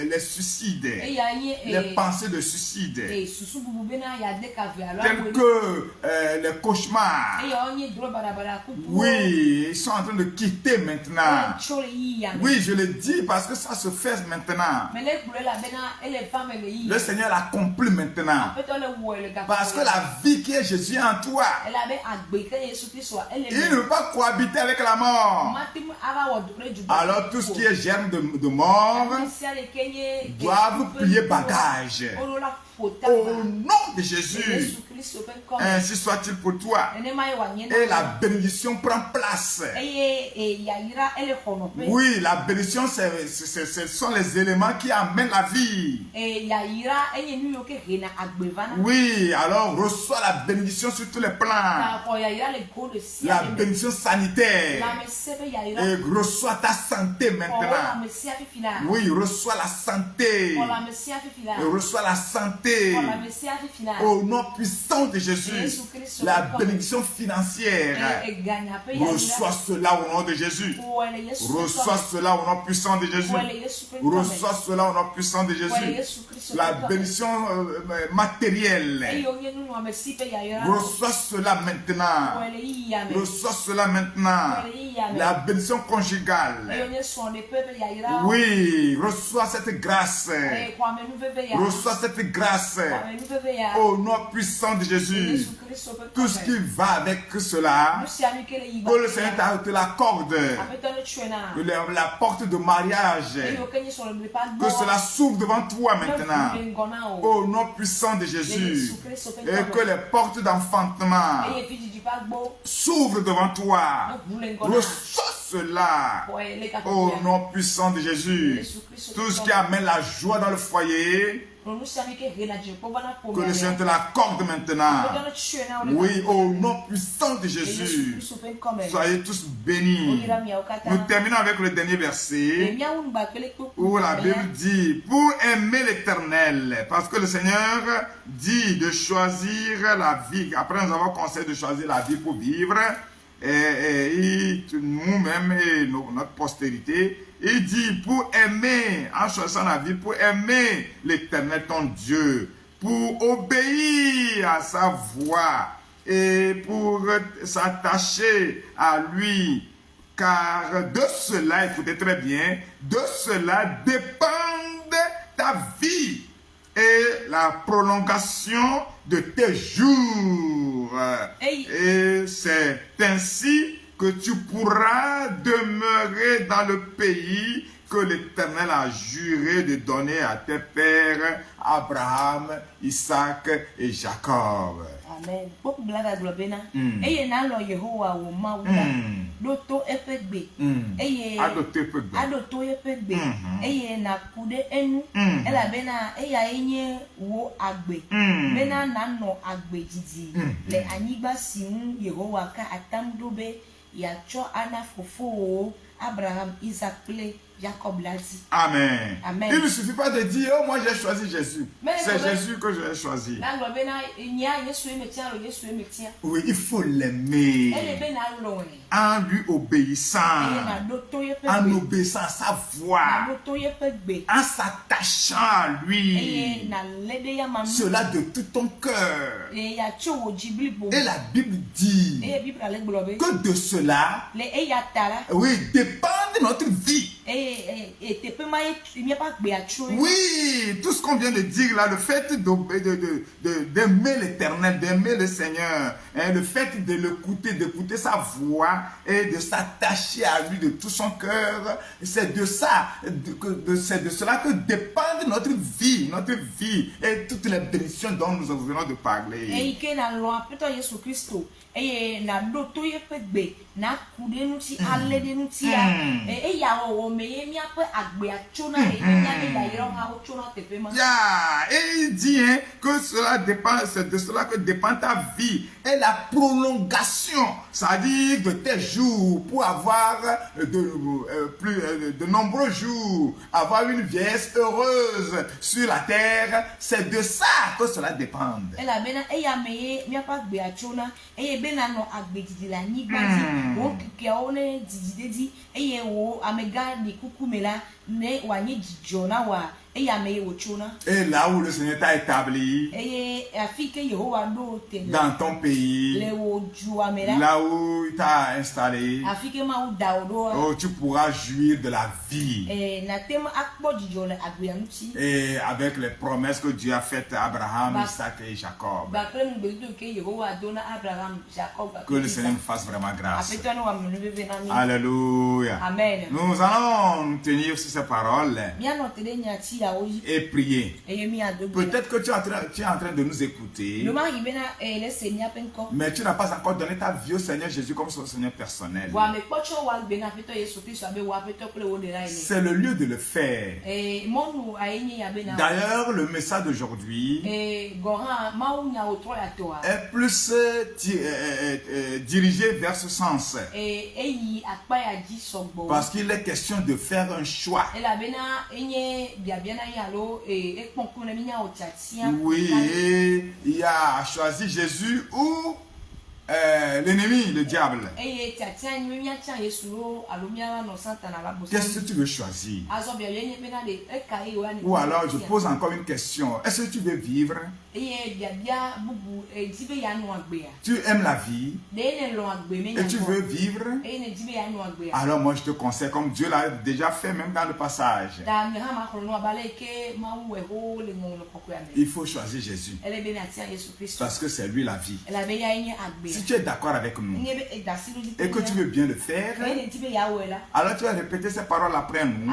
A: les suicides, les pensées de suicide, tels que les cauchemars. Oui, ils sont en train de quitter maintenant. Oui, je le dis parce que ça se fait maintenant. Le Seigneur l'accomplit maintenant. Parce que la vie qui est Jésus en toi, il ne veut pas cohabiter avec la mort. Alors tout ce qui est germe de mort doivent plier bagage. Au nom de Jésus, ainsi soit-il pour toi. Et la bénédiction prend place. Oui, la bénédiction, ce sont les éléments qui amènent la vie. Oui, alors reçois la bénédiction sur tous les plans. La bénédiction sanitaire. Et reçois ta santé maintenant. Oui, reçois la santé. Et reçois la santé. Au nom puissant de Jésus, la bénédiction financière, reçois cela au nom de Jésus. Reçois cela au nom puissant de Jésus. Reçois cela au nom puissant de Jésus. La bénédiction matérielle, reçois cela maintenant. Reçois cela maintenant. La bénédiction conjugale, oui, reçois cette grâce. Reçois cette grâce. Au nom puissant de Jésus, tout ce qui va avec cela, que le Seigneur te l'accorde, la porte de mariage, que cela s'ouvre devant toi maintenant, au nom puissant de Jésus, et que les portes d'enfantement s'ouvrent devant toi. Reçois cela au nom puissant de Jésus. Tout ce qui amène la joie dans le foyer, que le Seigneur te l'accorde maintenant. Oui, au nom puissant de Jésus. Soyez tous bénis. Nous terminons avec le dernier verset où la Bible dit: pour aimer l'Éternel, parce que le Seigneur dit de choisir la vie. Après nous avons conseillé de choisir la vie pour vivre, et nous-mêmes et notre postérité. Il dit pour aimer, en choisissant la vie, pour aimer l'Éternel ton Dieu, pour obéir à sa voix et pour s'attacher à lui, car de cela, écoutez très bien, de cela dépend ta vie et la prolongation de tes jours. Et c'est ainsi que tu pourras demeurer dans le pays que l'Éternel a juré de donner à tes pères, Abraham, Isaac et Jacob.
B: Amen. Beaucoup de la globena. Et na lo Yehowa wo ma wuda. Doto epegbe. Eye adoto epegbe. Eye na kude enu. Ela bena eya enye wo agbe. Bena na no agbe jiji. Le anigba siun Yehowa ka atamdobe ya cho ana fofo Abraham, Isaac, Jacob l'a dit.
A: Amen.
B: Amen.
A: Il ne suffit pas de dire, oh moi j'ai choisi Jésus. C'est Jésus que j'ai choisi. Oui, il faut l'aimer. En lui obéissant. En obéissant à sa voix. En s'attachant à lui. Cela de tout ton cœur. Et la Bible dit que de cela, oui, dépend de notre vie. Oui, tout ce qu'on vient de dire là, le fait d'aimer l'Éternel, d'aimer le Seigneur, hein, le fait de l'écouter, d'écouter sa voix et de s'attacher à lui de tout son cœur, c'est de ça, c'est de cela que dépend notre vie et toutes les bénédictions dont nous venons de parler. Et il dit hein, que cela dépend, c'est de cela que dépend ta vie et la prolongation, c'est-à-dire de tes jours pour avoir de nombreux jours, avoir une vieillesse heureuse sur la terre, c'est de ça que cela dépend. Et là où le Seigneur t'a établi, dans ton pays, là où il t'a installé, oh, tu pourras jouir de la vie. Et avec les promesses que Dieu a faites à Abraham, Isaac et Jacob. Que le Seigneur nous fasse vraiment grâce. Alléluia.
B: Amen.
A: Nous allons nous tenir sur ces paroles et prier. Peut-être que tu es en train de nous écouter, mais tu n'as pas encore donné ta vie au Seigneur Jésus comme son Seigneur personnel. C'est le lieu de le faire. D'ailleurs, le message d'aujourd'hui est plus dirigé vers ce sens. Parce qu'il est question de faire un choix. Oui, il a choisi Jésus ou l'ennemi, le diable. Qu'est-ce que tu veux choisir? Ou alors je pose encore une question. Est-ce que tu veux vivre? Tu aimes la vie et tu veux vivre? Alors moi je te conseille, comme Dieu l'a déjà fait même dans le passage, il faut choisir Jésus parce que c'est lui la vie. Si tu es d'accord avec nous et que tu veux bien le faire, alors tu vas répéter ces paroles après nous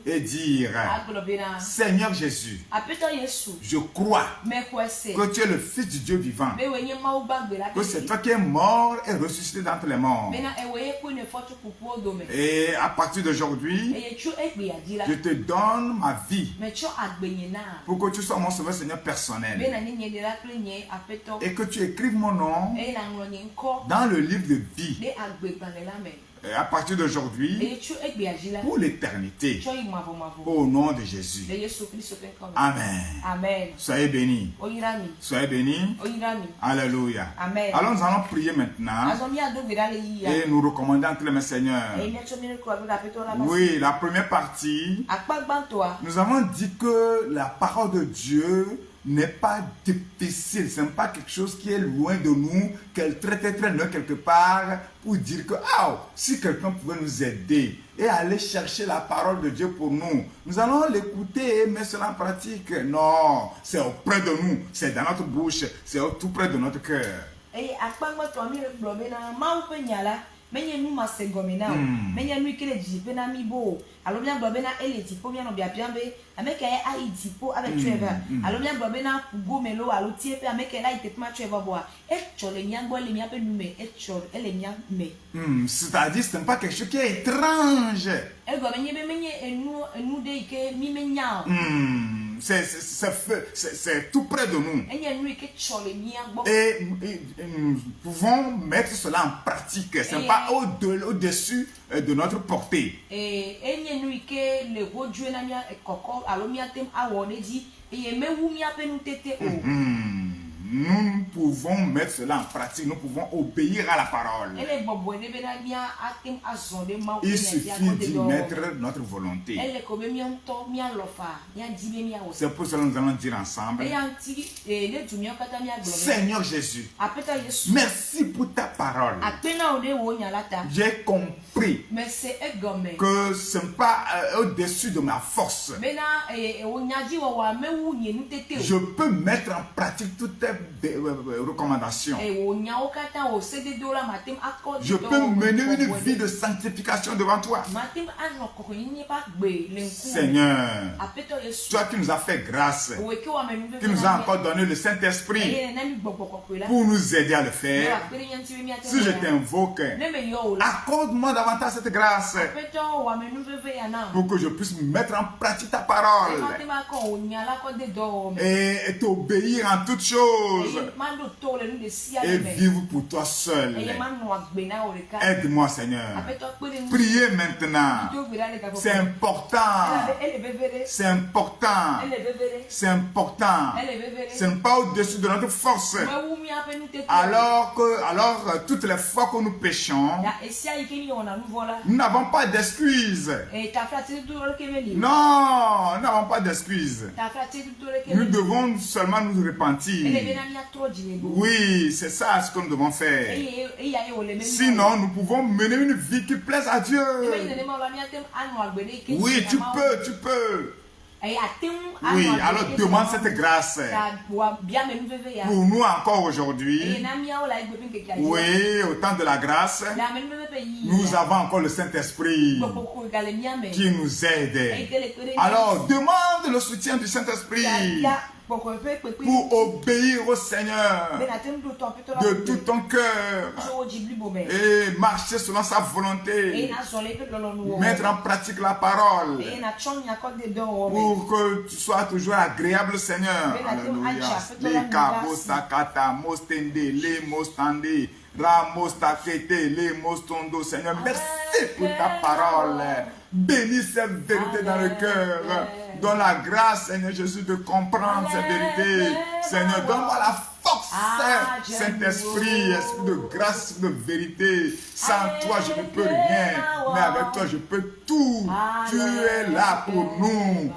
A: et dire: Seigneur Jésus, je crois que tu es le Fils du Dieu vivant, que c'est toi qui es mort et ressuscité d'entre les morts. Et à partir d'aujourd'hui, je te donne ma vie pour que tu sois mon sauveur Seigneur personnel et que tu écrives mon nom dans le livre de vie. Et à partir d'aujourd'hui, pour l'éternité, au nom de Jésus. Amen.
B: Amen.
A: Soyez bénis. Soyez bénis. Alléluia.
B: Amen.
A: Alors nous allons prier maintenant et nous recommander entre les mains Seigneur. Oui, la première partie, nous avons dit que la parole de Dieu n'est pas difficile, ce n'est pas quelque chose qui est loin de nous, qu'elle traite très loin quelque part pour dire que si quelqu'un pouvait nous aider et aller chercher la parole de Dieu pour nous, nous allons l'écouter et mettre cela en pratique. Non, c'est auprès de nous, c'est dans notre bouche, c'est tout près de notre cœur.
B: menye nu ma se gomina o menye nu ikele jipe na mi bo alo mia gbo be na ele tipo mia no bia piambe ameke ya ai tipo ave treva alo mia gbo be na kugo melo alo tie pe ameke la ite ma treva boa e chole mia gbo le mia pe nu me e chole ele mia me
A: c'est-à-dire c'est pas quelque chose qui est étrange
B: e go menye be menye enu de ike mi menya
A: c'est tout près de nous. Et nous pouvons mettre cela en pratique. Ce n'est pas au-dessus de notre portée. Nous pouvons mettre cela en pratique, nous pouvons obéir à la parole. Il suffit d'y mettre notre volonté. C'est pour cela que nous allons dire ensemble: Seigneur Jésus, merci pour ta parole. J'ai compris que ce n'est pas au-dessus de ma force. Je peux mettre en pratique toutes tes recommandations. Je peux mener une vie de sanctification devant toi. Seigneur, toi qui nous as fait grâce, qui nous a encore donné le Saint-Esprit pour nous aider à le faire. Si je t'invoque, accorde-moi davantage cette grâce pour que je puisse mettre en pratique ta parole et t'obéir en toutes choses et vivre pour toi seul. Aide-moi, Seigneur. Priez maintenant. C'est important. C'est important. C'est important. Ce n'est pas au-dessus de notre force. Alors toutes les fois que nous péchons, nous n'avons pas d'excuses. Non, nous n'avons pas d'excuses. Nous devons seulement nous repentir. Oui, c'est ça ce que nous devons faire. Sinon, nous pouvons mener une vie qui plaise à Dieu. Oui, tu peux. Oui, alors demande cette grâce pour nous encore aujourd'hui. Oui, au temps de la grâce, nous avons encore le Saint-Esprit qui nous aide. Alors demande le soutien du Saint-Esprit pour obéir au Seigneur de tout ton cœur et marcher selon sa volonté, mettre en pratique la parole pour que tu sois toujours agréable, Seigneur. Alléluia. Les cabos sakata mostende les mostande ramos takete les mostondo. Seigneur, merci pour ta parole. Bénis cette vérité dans le cœur. Donne la grâce, Seigneur Jésus, de comprendre cette vérité. Seigneur, donne-moi la force, Saint-Esprit, esprit de grâce, esprit de vérité. Sans toi, je ne peux rien, mais avec toi, je peux tout. Tu es là pour nous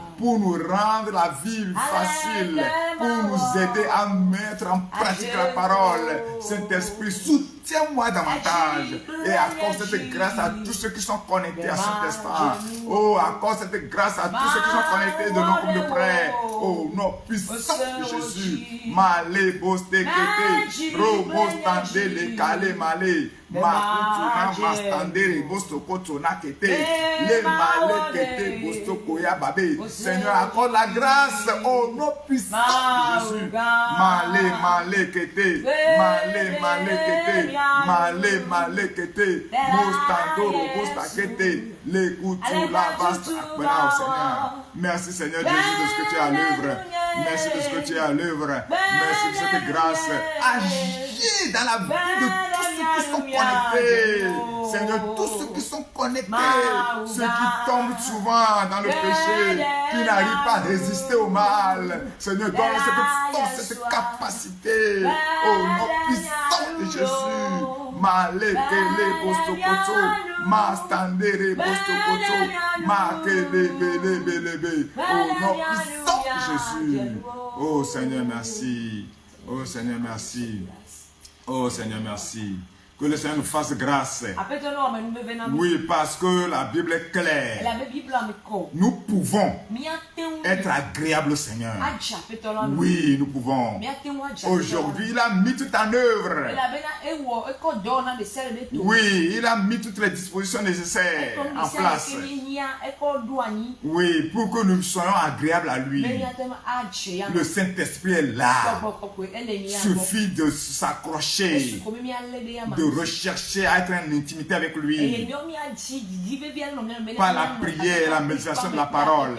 A: rendre la vie facile, pour nous aider à mettre en pratique la parole. Saint-Esprit, soutiens-moi davantage et accorde cette grâce à tous ceux qui sont connectés à cet instant. Oh, accorde cette grâce à tous ceux qui sont connectés de long comme de près. Oh, nom puissant de Jésus. Malé, boste, kété, robo, stande, le calé, malé. Makutuna mastandere bosto kotona kete le malé kete bosto koya babé. Seigneur, accorde la grâce au nom puissant de Jésus. Malé kete, malé kete, malé kete, mostandoro bosta kete, le kutula basta. Voilà, Seigneur. Merci, Seigneur Jésus, de ce que tu as à l'œuvre. Merci de ce que tu as à l'œuvre. Merci de cette grâce. Agis dans la vie de tous ceux qui sont connectés. Seigneur, tous ceux qui sont connectés, ceux qui tombent souvent dans le péché, qui n'arrivent pas à résister au mal. Seigneur, donne cette force, cette capacité au nom puissant de Jésus. Malekele bostokoto, mastandere bostokoto, makele belebelebe. Au nom puissant de Jésus. Oh Seigneur, merci. Oh Seigneur, merci. Oh Seigneur, merci. Que le Seigneur nous fasse grâce. Oui, parce que la Bible est claire. Nous pouvons être agréables au Seigneur. Oui, nous pouvons. Aujourd'hui, il a mis tout en œuvre. Oui, il a mis toutes les dispositions nécessaires en place. Oui, pour que nous soyons agréables à lui. Le Saint-Esprit est là. Il suffit de s'accrocher, de rechercher à être en intimité avec lui. Par la prière, la méditation de la parole.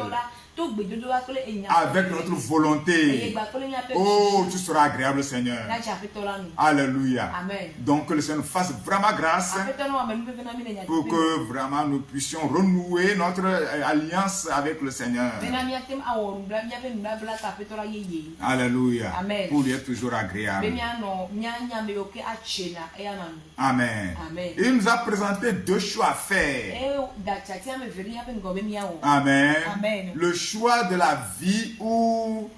A: Avec notre volonté. Oh, tu seras agréable, Seigneur. Alléluia. Donc que le Seigneur nous fasse vraiment grâce pour que vraiment nous puissions renouer notre alliance avec le Seigneur. Alléluia. Pour lui être toujours agréable. Amen. Il nous a présenté deux choix à faire. Amen. Le choix de la vie ou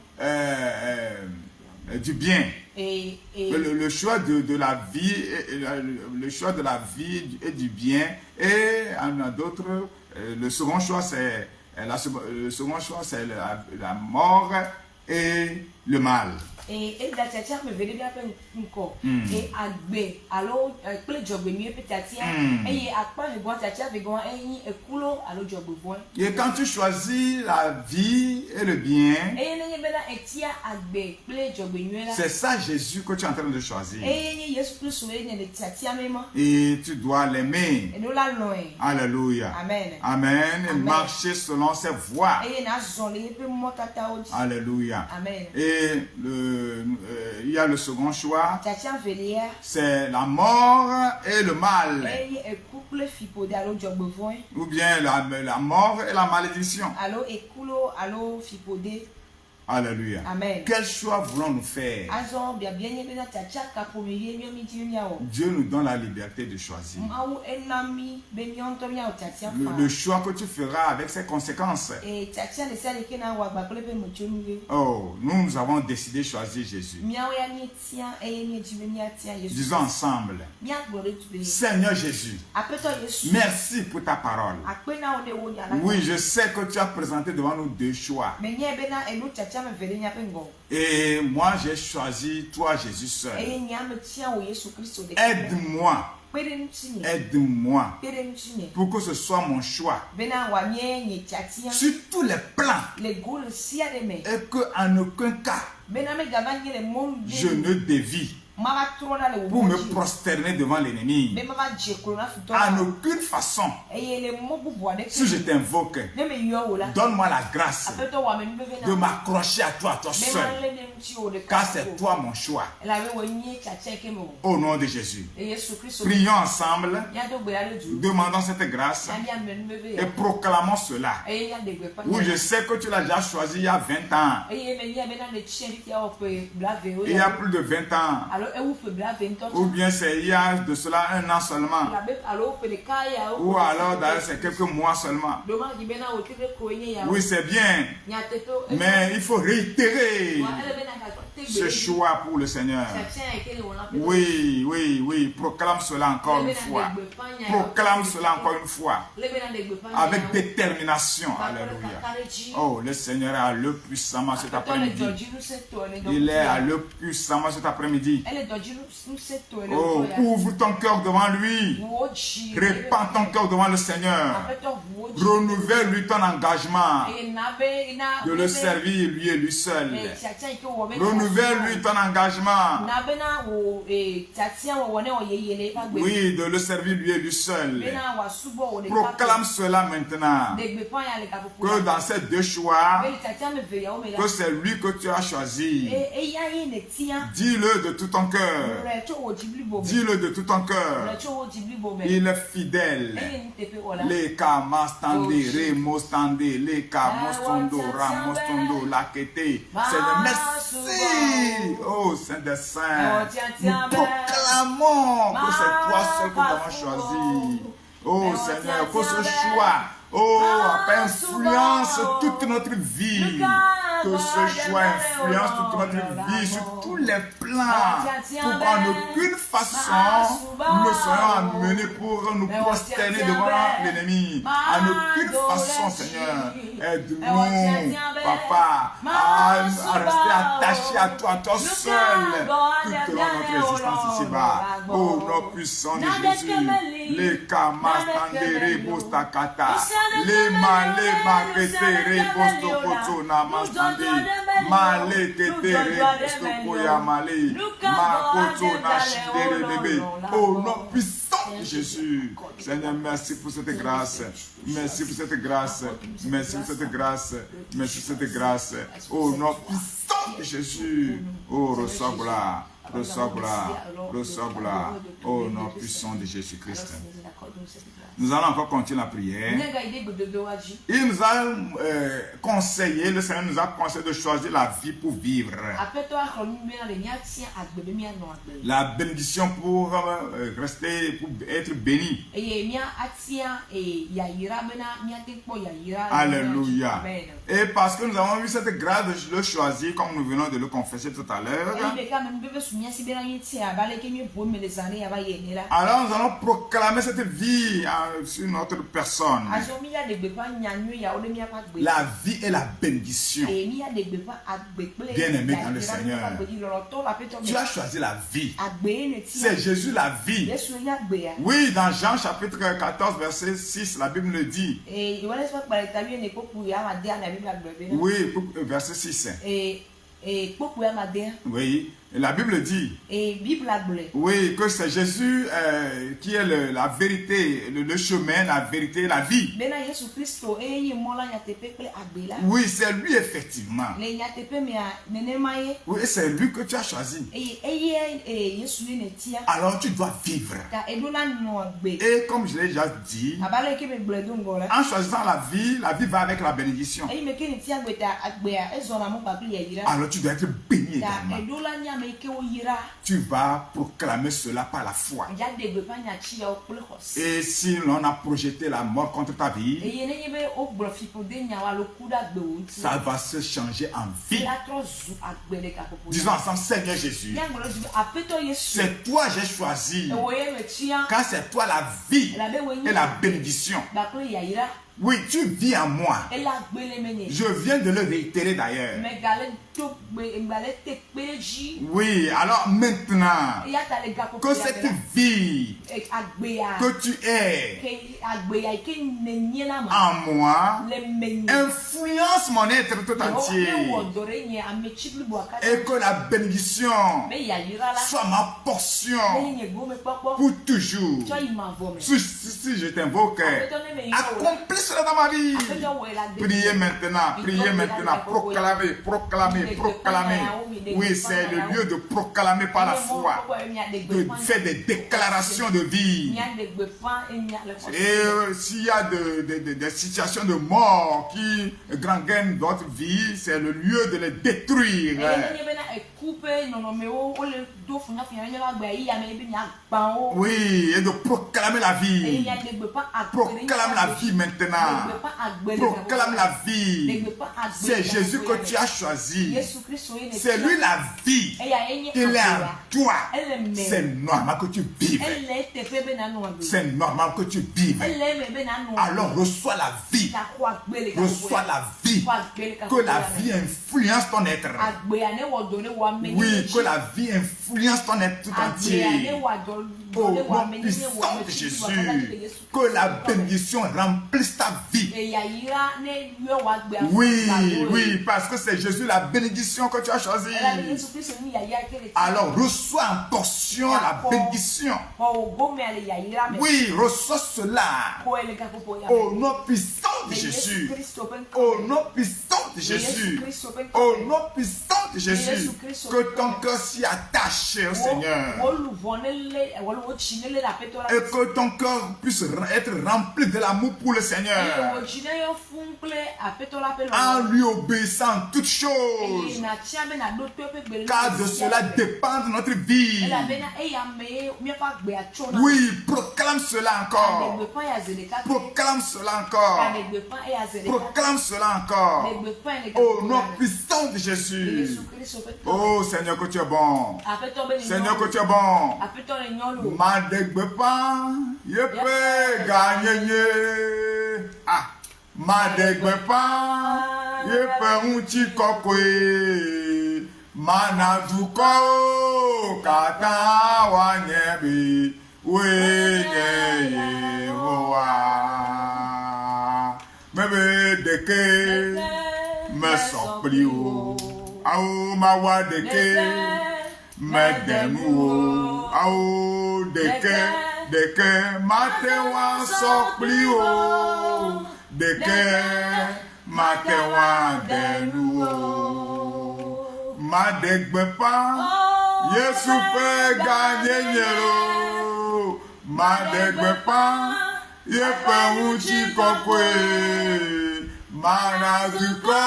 A: du bien. Le choix de la vie, le choix de la vie et du bien. Et on a d'autres. Le second choix c'est la mort et le mal. Et quand tu choisis la vie et le bien, c'est ça Jésus que tu es en train de choisir. Et tu dois l'aimer. Alléluia. Amen. Et marcher selon ses voies. Alléluia. Et il y a le second choix, c'est la mort et le mal. Ou bien la mort et la malédiction. Alléluia. Amen. Quel choix voulons-nous faire? Dieu nous donne la liberté de choisir. Le choix que tu feras avec ses conséquences. Oh, nous avons décidé de choisir Jésus. Disons ensemble. Seigneur Jésus, merci pour ta parole. Oui, je sais que tu as présenté devant nous deux choix. Et moi j'ai choisi toi Jésus seul. Aide-moi. Aide-moi pour que ce soit mon choix sur tous les plans et qu'en aucun cas je ne dévie pour me prosterner devant l'ennemi. En aucune façon. Si je t'invoque, donne-moi la grâce de m'accrocher à toi seul. Car c'est toi mon choix. Au nom de Jésus. Prions ensemble. Demandons cette grâce. Et proclamons cela. Oui, je sais que tu l'as déjà choisi il y a 20 ans. Il y a plus de 20 ans. Ou bien c'est il y a de cela 1 an seulement. Ou alors d'ailleurs c'est quelques mois seulement. Oui, c'est bien. Mais il faut réitérer ce choix pour le Seigneur. Oui, oui, oui. Proclame cela encore une fois. Proclame cela encore une fois. Avec détermination. Alléluia. Oh, le Seigneur est à l'œuvre puissamment cet après-midi. Il est à l'œuvre puissamment cet après-midi. Oh, ouvre ton cœur devant lui. Répands ton cœur devant le Seigneur. Renouvelle-lui ton engagement de le servir lui et lui seul. Renouvelle-lui ton engagement. Oui, de le servir lui et lui seul. Proclame cela maintenant. Que dans ces deux choix, que c'est lui que tu as choisi. Dis-le de tout ton cœur. Dis-le de tout ton cœur. Il est fidèle. Les kamastande, remostande, les kamostondo, ramostondo, lakete. C'est le merci. Oh, Saint des Saints. Nous proclamons que c'est toi seul que nous avons choisi. Oh Seigneur, que ce choix, oh, influence toute notre vie. Que ce choix influence toute notre vie sur tous les plans, pour qu'en aucune façon nous ne soyons amenés pour nous prosterner devant l'ennemi. En aucune façon, Seigneur, aide-nous, Papa, à rester attachés à toi seul, tout au long de notre existence ici-bas. Au nom puissant de Jésus, les kamas tandere bostakata, les malé maketere bostokoto namastandi, malé ketere bostokoya malé, makoto nashidere bébé. Au nom puissant de Jésus, Seigneur, merci pour cette grâce, merci pour cette grâce, merci pour cette grâce, merci pour cette grâce. Au nom puissant de Jésus, oh, reçois gloire. Reçois gloire, reçois gloire, au nom puissant de Jésus-Christ. Nous allons encore continuer la prière. Il nous a conseillé, le Seigneur nous a conseillé de choisir la vie pour vivre. La bénédiction pour rester, pour être béni. Alléluia. Et parce que nous avons eu cette grâce de le choisir, comme nous venons de le confesser tout à l'heure. Alors nous allons proclamer cette vie sur notre personne. La vie et la bénédiction. Bien-aimé dans le Seigneur, tu as choisi la vie. C'est Jésus la vie. Oui, dans Jean chapitre 14 verset 6, la Bible le dit. Oui, verset 6. Oui. La Bible dit, oui, que c'est Jésus qui est la vérité, le chemin, la vérité, la vie. Oui, c'est lui effectivement. Oui, c'est lui que tu as choisi. Alors tu dois vivre. Et comme je l'ai déjà dit, en choisissant la vie va avec la bénédiction. Alors tu dois être béni également. Tu vas proclamer cela par la foi. Et si l'on a projeté la mort contre ta vie, ça va se changer en vie. Disons ensemble, Seigneur Jésus, c'est toi j'ai choisi, car c'est toi la vie et la bénédiction. Oui, tu vis en moi. Je viens de le réitérer d'ailleurs. Oui, alors maintenant, que cette vie que tu es en moi influence mon être tout entier. Et que la bénédiction soit ma portion pour toujours. Si je t'invoque, accomplis cela dans ma vie. Priez maintenant, proclamez. Oui, c'est le lieu de proclamer par la foi, de faire des déclarations de vie. Et s'il y a des situations de mort qui gangrènent votre vie, c'est le lieu de les détruire. Oui, et de proclamer la vie. Proclame la vie maintenant. Proclame la vie. C'est Jésus que tu as choisi. C'est lui la vie. Il est en toi. C'est normal que tu vives. C'est normal que tu vives. Alors reçois la vie. Reçois la vie. Que la vie influence ton être. Oui, que la vie influence ton être tout entier. Au nom puissant de Jésus, que la bénédiction remplisse ta vie. Oui, parce que c'est Jésus la bénédiction que tu as choisie. Alors reçois en portion la bénédiction. Oui, reçois cela. Au nom puissant de Jésus. Au nom puissant de Jésus. Au nom puissant de Jésus. Que que ton cœur s'y attache au Seigneur. Et que ton cœur puisse être rempli de l'amour pour le Seigneur. En lui obéissant toutes choses. Car de cela dépend notre vie. Oui, proclame cela encore. Proclame cela encore. Proclame cela encore. Au nom puissant de Jésus. Oh Seigneur, que tu es bon. Seigneur, que tu es bon. Ma degbepa, je peux gagner. Ah, ma degbepa, je peux un petit coquille. Manazuko kata wanyebi wenye yehowa. Mebe deke me sopli o. Ao mawa deke me demu o. Ao deke matewa sopli o. Deke matewa denu o. Ma degbepa, Yesu fait gagner nyero. Ma degbepa, ye pe uchi kokwe. Ma nazuko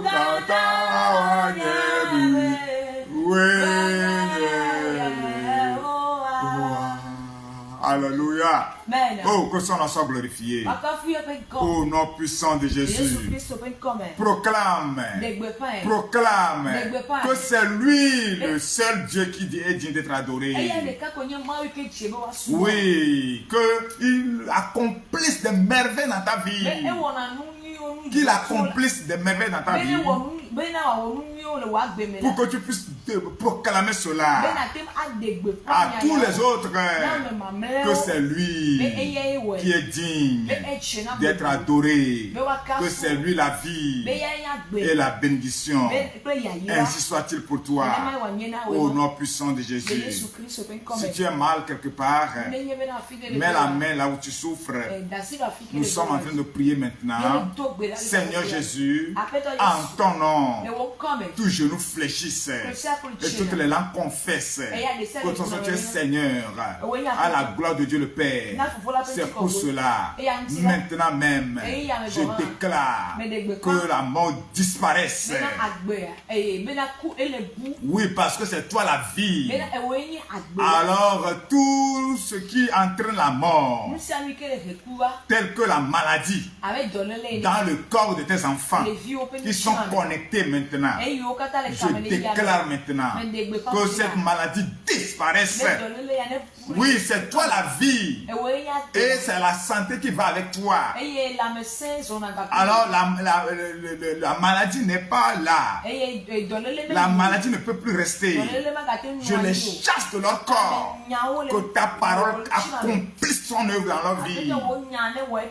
A: kata wanyebi. Alléluia. Oh, que son nom soit glorifié. Au nom puissant de Jésus. Proclame que c'est lui le seul Dieu qui est digne d'être adoré. Oui, qu'il accomplisse des merveilles dans ta vie. Qu'il accomplisse des merveilles dans ta vie. Pour que tu puisses proclamer cela à tous les autres que c'est lui qui est digne d'être adoré, que c'est lui la vie et la bénédiction. Ainsi soit-il pour toi, au nom puissant de Jésus. Si tu es mal quelque part, mets la main là où tu souffres. Nous sommes en train de prier maintenant. Seigneur Jésus, en ton nom, tous genoux fléchissent et toutes les langues confessent que ton Dieu est Seigneur, à la gloire de Dieu le Père. C'est pour cela, maintenant même, je déclare que la mort disparaisse. Oui, parce que c'est toi la vie. Alors tout ce qui entraîne la mort, tel que la maladie, dans le corps de tes enfants qui sont connectés maintenant, je déclare maintenant que cette maladie disparaisse. Oui, c'est toi la vie et c'est la santé qui va avec toi. Alors la maladie n'est pas là. La maladie ne peut plus rester. Je les chasse de leur corps. Que ta parole accomplisse son œuvre dans leur vie.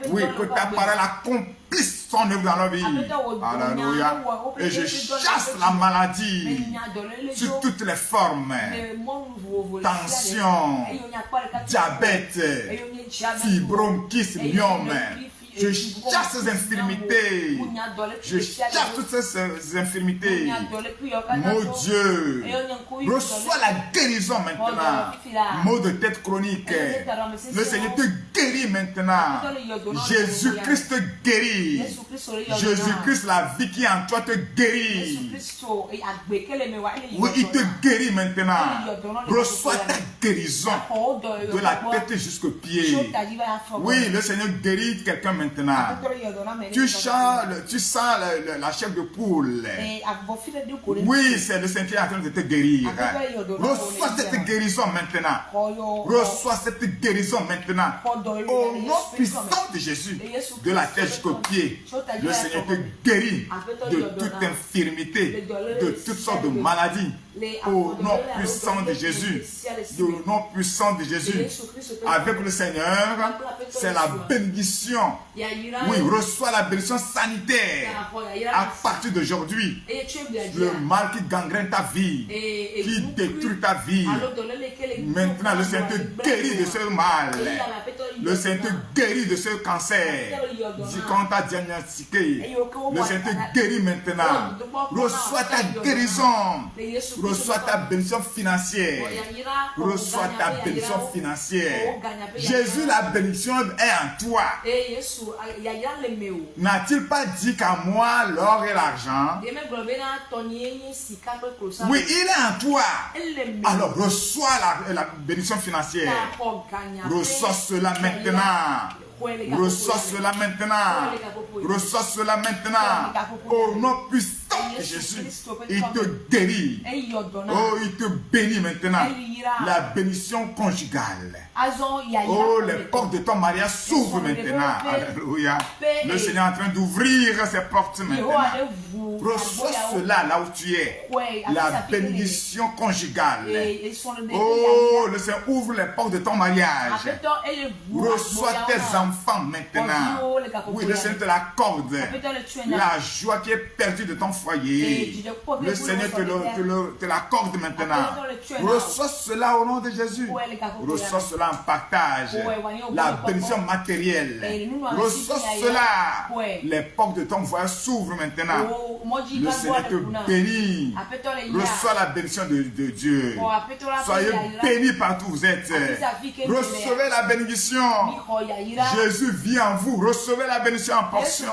A: Oui, que ta parole accomplisse son œuvre dans leur vie. Alléluia. Et je chasse la maladie sur toutes les formes. Tension, diabète, fibrome, myome. Je chasse ces infirmités. Je chasse toutes ces infirmités. Mon Dieu, reçois la guérison maintenant. Maux de tête chronique. Le Seigneur te guérit maintenant. Jésus-Christ te guérit. Jésus-Christ, la vie qui est en toi, te guérit. Oui, il te guérit maintenant. Reçois ta guérison de la tête jusqu'aux pieds. Oui, le Seigneur guérit quelqu'un maintenant. Tu sens la chair de poule. Oui, c'est le Seigneur qui est en train de te guérir. Reçois cette guérison maintenant. Reçois cette guérison maintenant. Au nom puissant de Jésus, de la tête jusqu'aux pieds, le Seigneur te guérit de toute infirmité, de toutes sortes de maladies. Au nom puissant de Jésus, au nom puissant de Jésus, avec le Seigneur, c'est la bénédiction. Oui, reçois la bénédiction sanitaire à partir d'aujourd'hui. Le mal qui gangrène ta vie, qui détruit ta vie, maintenant le Seigneur te guérit de ce mal. Le Seigneur te guérit de ce cancer. Quand tu as diagnostiqué, le Seigneur te guérit maintenant. Reçois ta guérison. Reçois ta bénédiction financière. Reçois ta bénédiction financière. Jésus, la bénédiction est en toi. N'a-t-il pas dit qu'à moi, l'or et l'argent? Oui, il est en toi. Alors reçois la bénédiction financière. Reçois cela maintenant. Reçois cela maintenant. Reçois cela maintenant. Au nom puissant de Jésus, il te guérit. Oh, il te bénit maintenant. La bénédiction conjugale. Oh, les portes de ton mariage s'ouvrent maintenant. Alléluia. Le Seigneur est en train d'ouvrir ses portes maintenant. Reçois cela là où tu es. La bénédiction conjugale. Oh, le Seigneur ouvre les portes de ton mariage. Reçois tes enfants maintenant. Oui, le Seigneur te l'accorde. La joie qui est perdue de ton foyer. Le Seigneur te l'accorde maintenant. Reçois cela au nom de Jésus. Reçois cela en partage. La bénédiction matérielle. Reçois cela. Les portes de ton voyage s'ouvrent maintenant. Le Seigneur te bénit. Reçois la bénédiction de Dieu. Soyez bénis partout où vous êtes. Recevez la bénédiction. Jésus vit en vous. Recevez la bénédiction en portion.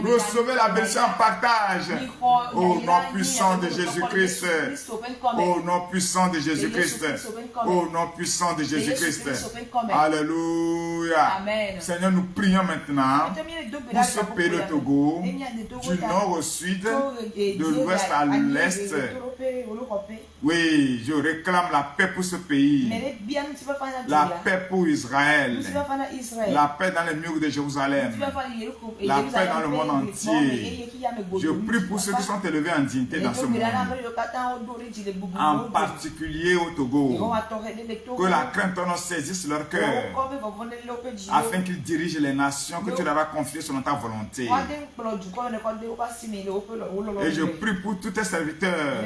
A: Recevez la bénédiction en partage. Au nom puissant de Jésus-Christ. Au nom puissant de Jésus-Christ. Au nom puissant de Jésus-Christ. Alléluia. Seigneur, nous prions maintenant pour ce pays de Togo, du nord au sud, de l'ouest à l'est. Oui, je réclame la paix pour ce pays. La paix pour Israël. La paix dans les murs de Jérusalem. La paix dans le monde entier. Je prie pour ceux qui sont élevés en dignité dans ce monde. En particulier au Togo. Que la crainte de nous saisisse leur cœur. Afin qu'ils dirigent les nations que tu leur as confiées selon ta volonté. Et je prie pour tous tes serviteurs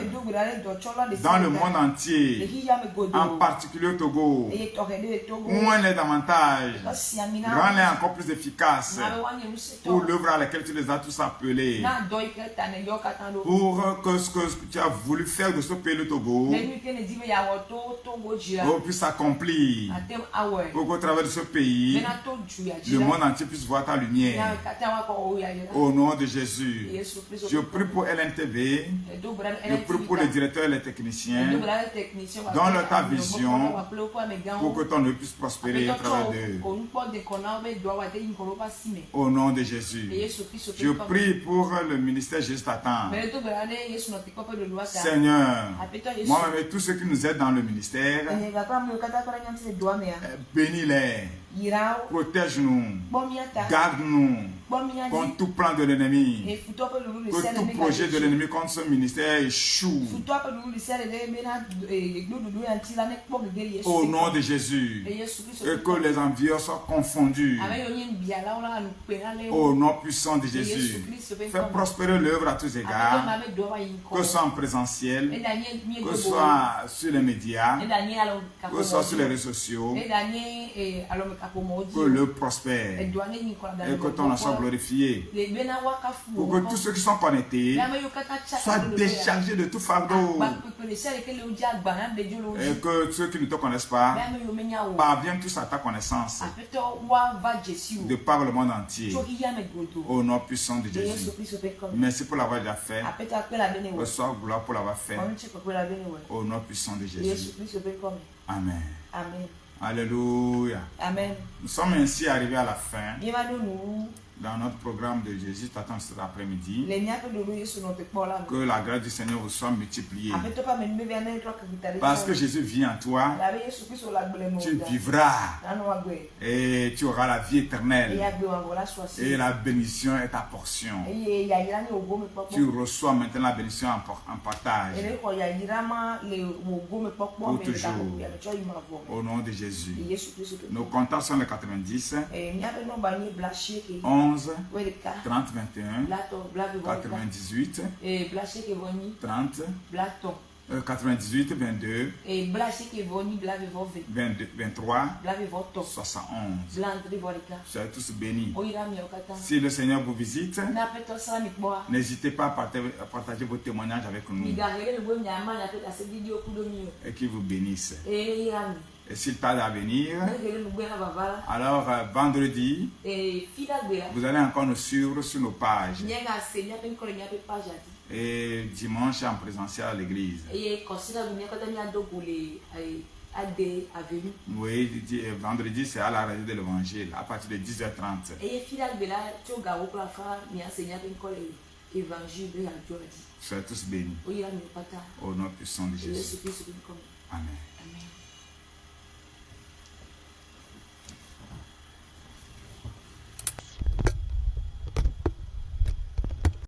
A: dans le monde entier, en particulier au Togo. Moins-les davantage, rends-les encore plus efficaces pour l'œuvre à laquelle tu les as tous appelés. Pour que ce que tu as voulu faire de ce pays, le Togo, puisse s'accomplir. Pour qu'au travers de ce pays, le monde entier puisse voir ta lumière. Au nom de Jésus, je prie pour LNTV, je prie pour les directeurs et les techniciens. Donne-leur ta vision pour que ton œuvre puisse prospérer à travers d'eux. Au nom de Jésus, je prie pour le ministère Jésus t'attend. Seigneur, moi-même et tous ceux qui nous aident dans le ministère, bénis-les. Protège-nous, garde-nous contre tout plan de l'ennemi, que tout projet de l'ennemi contre ce ministère échoue. Au nom de Jésus, et que les envieurs soient confondus. Au nom puissant de Jésus, fais prospérer l'œuvre à tous égards, que ce soit en présentiel, que ce soit sur les médias, que ce soit sur les réseaux sociaux. Que le prospère et que ton nom soit glorifié. Pour que tous ceux qui sont connectés soient déchargés de tout fardeau. Et que ceux qui ne te connaissent pas parviennent tous à ta connaissance de par le monde entier. Au nom puissant de Jésus. Merci pour l'avoir déjà fait. Reçois gloire pour l'avoir fait. Au nom puissant de Jésus. Amen. Alléluia.
B: Amen.
A: Nous sommes ainsi arrivés à la fin dans notre programme de Jésus t'attend cet après-midi. Que la grâce du Seigneur vous soit multipliée. Parce que Jésus vient en toi, tu vivras et tu auras la vie éternelle. Et la bénédiction est ta portion. Tu reçois maintenant la bénédiction en partage. Pour toujours. Au nom de Jésus. Nos contacts sont les 90, 11, 30, 21, 98, 30, 98, 22, 23, 71. Soyez tous bénis. Si le Seigneur vous visite, n'hésitez pas à partager vos témoignages avec nous. Et qu'il vous bénisse. Et s'il tarde à venir, alors vendredi, vous allez encore nous suivre sur nos pages. Et dimanche en présentiel à l'église. Oui, vendredi c'est à la radio de l'évangile à partir de 10h30. Soyez tous bénis. Au nom puissant de Jésus. Amen.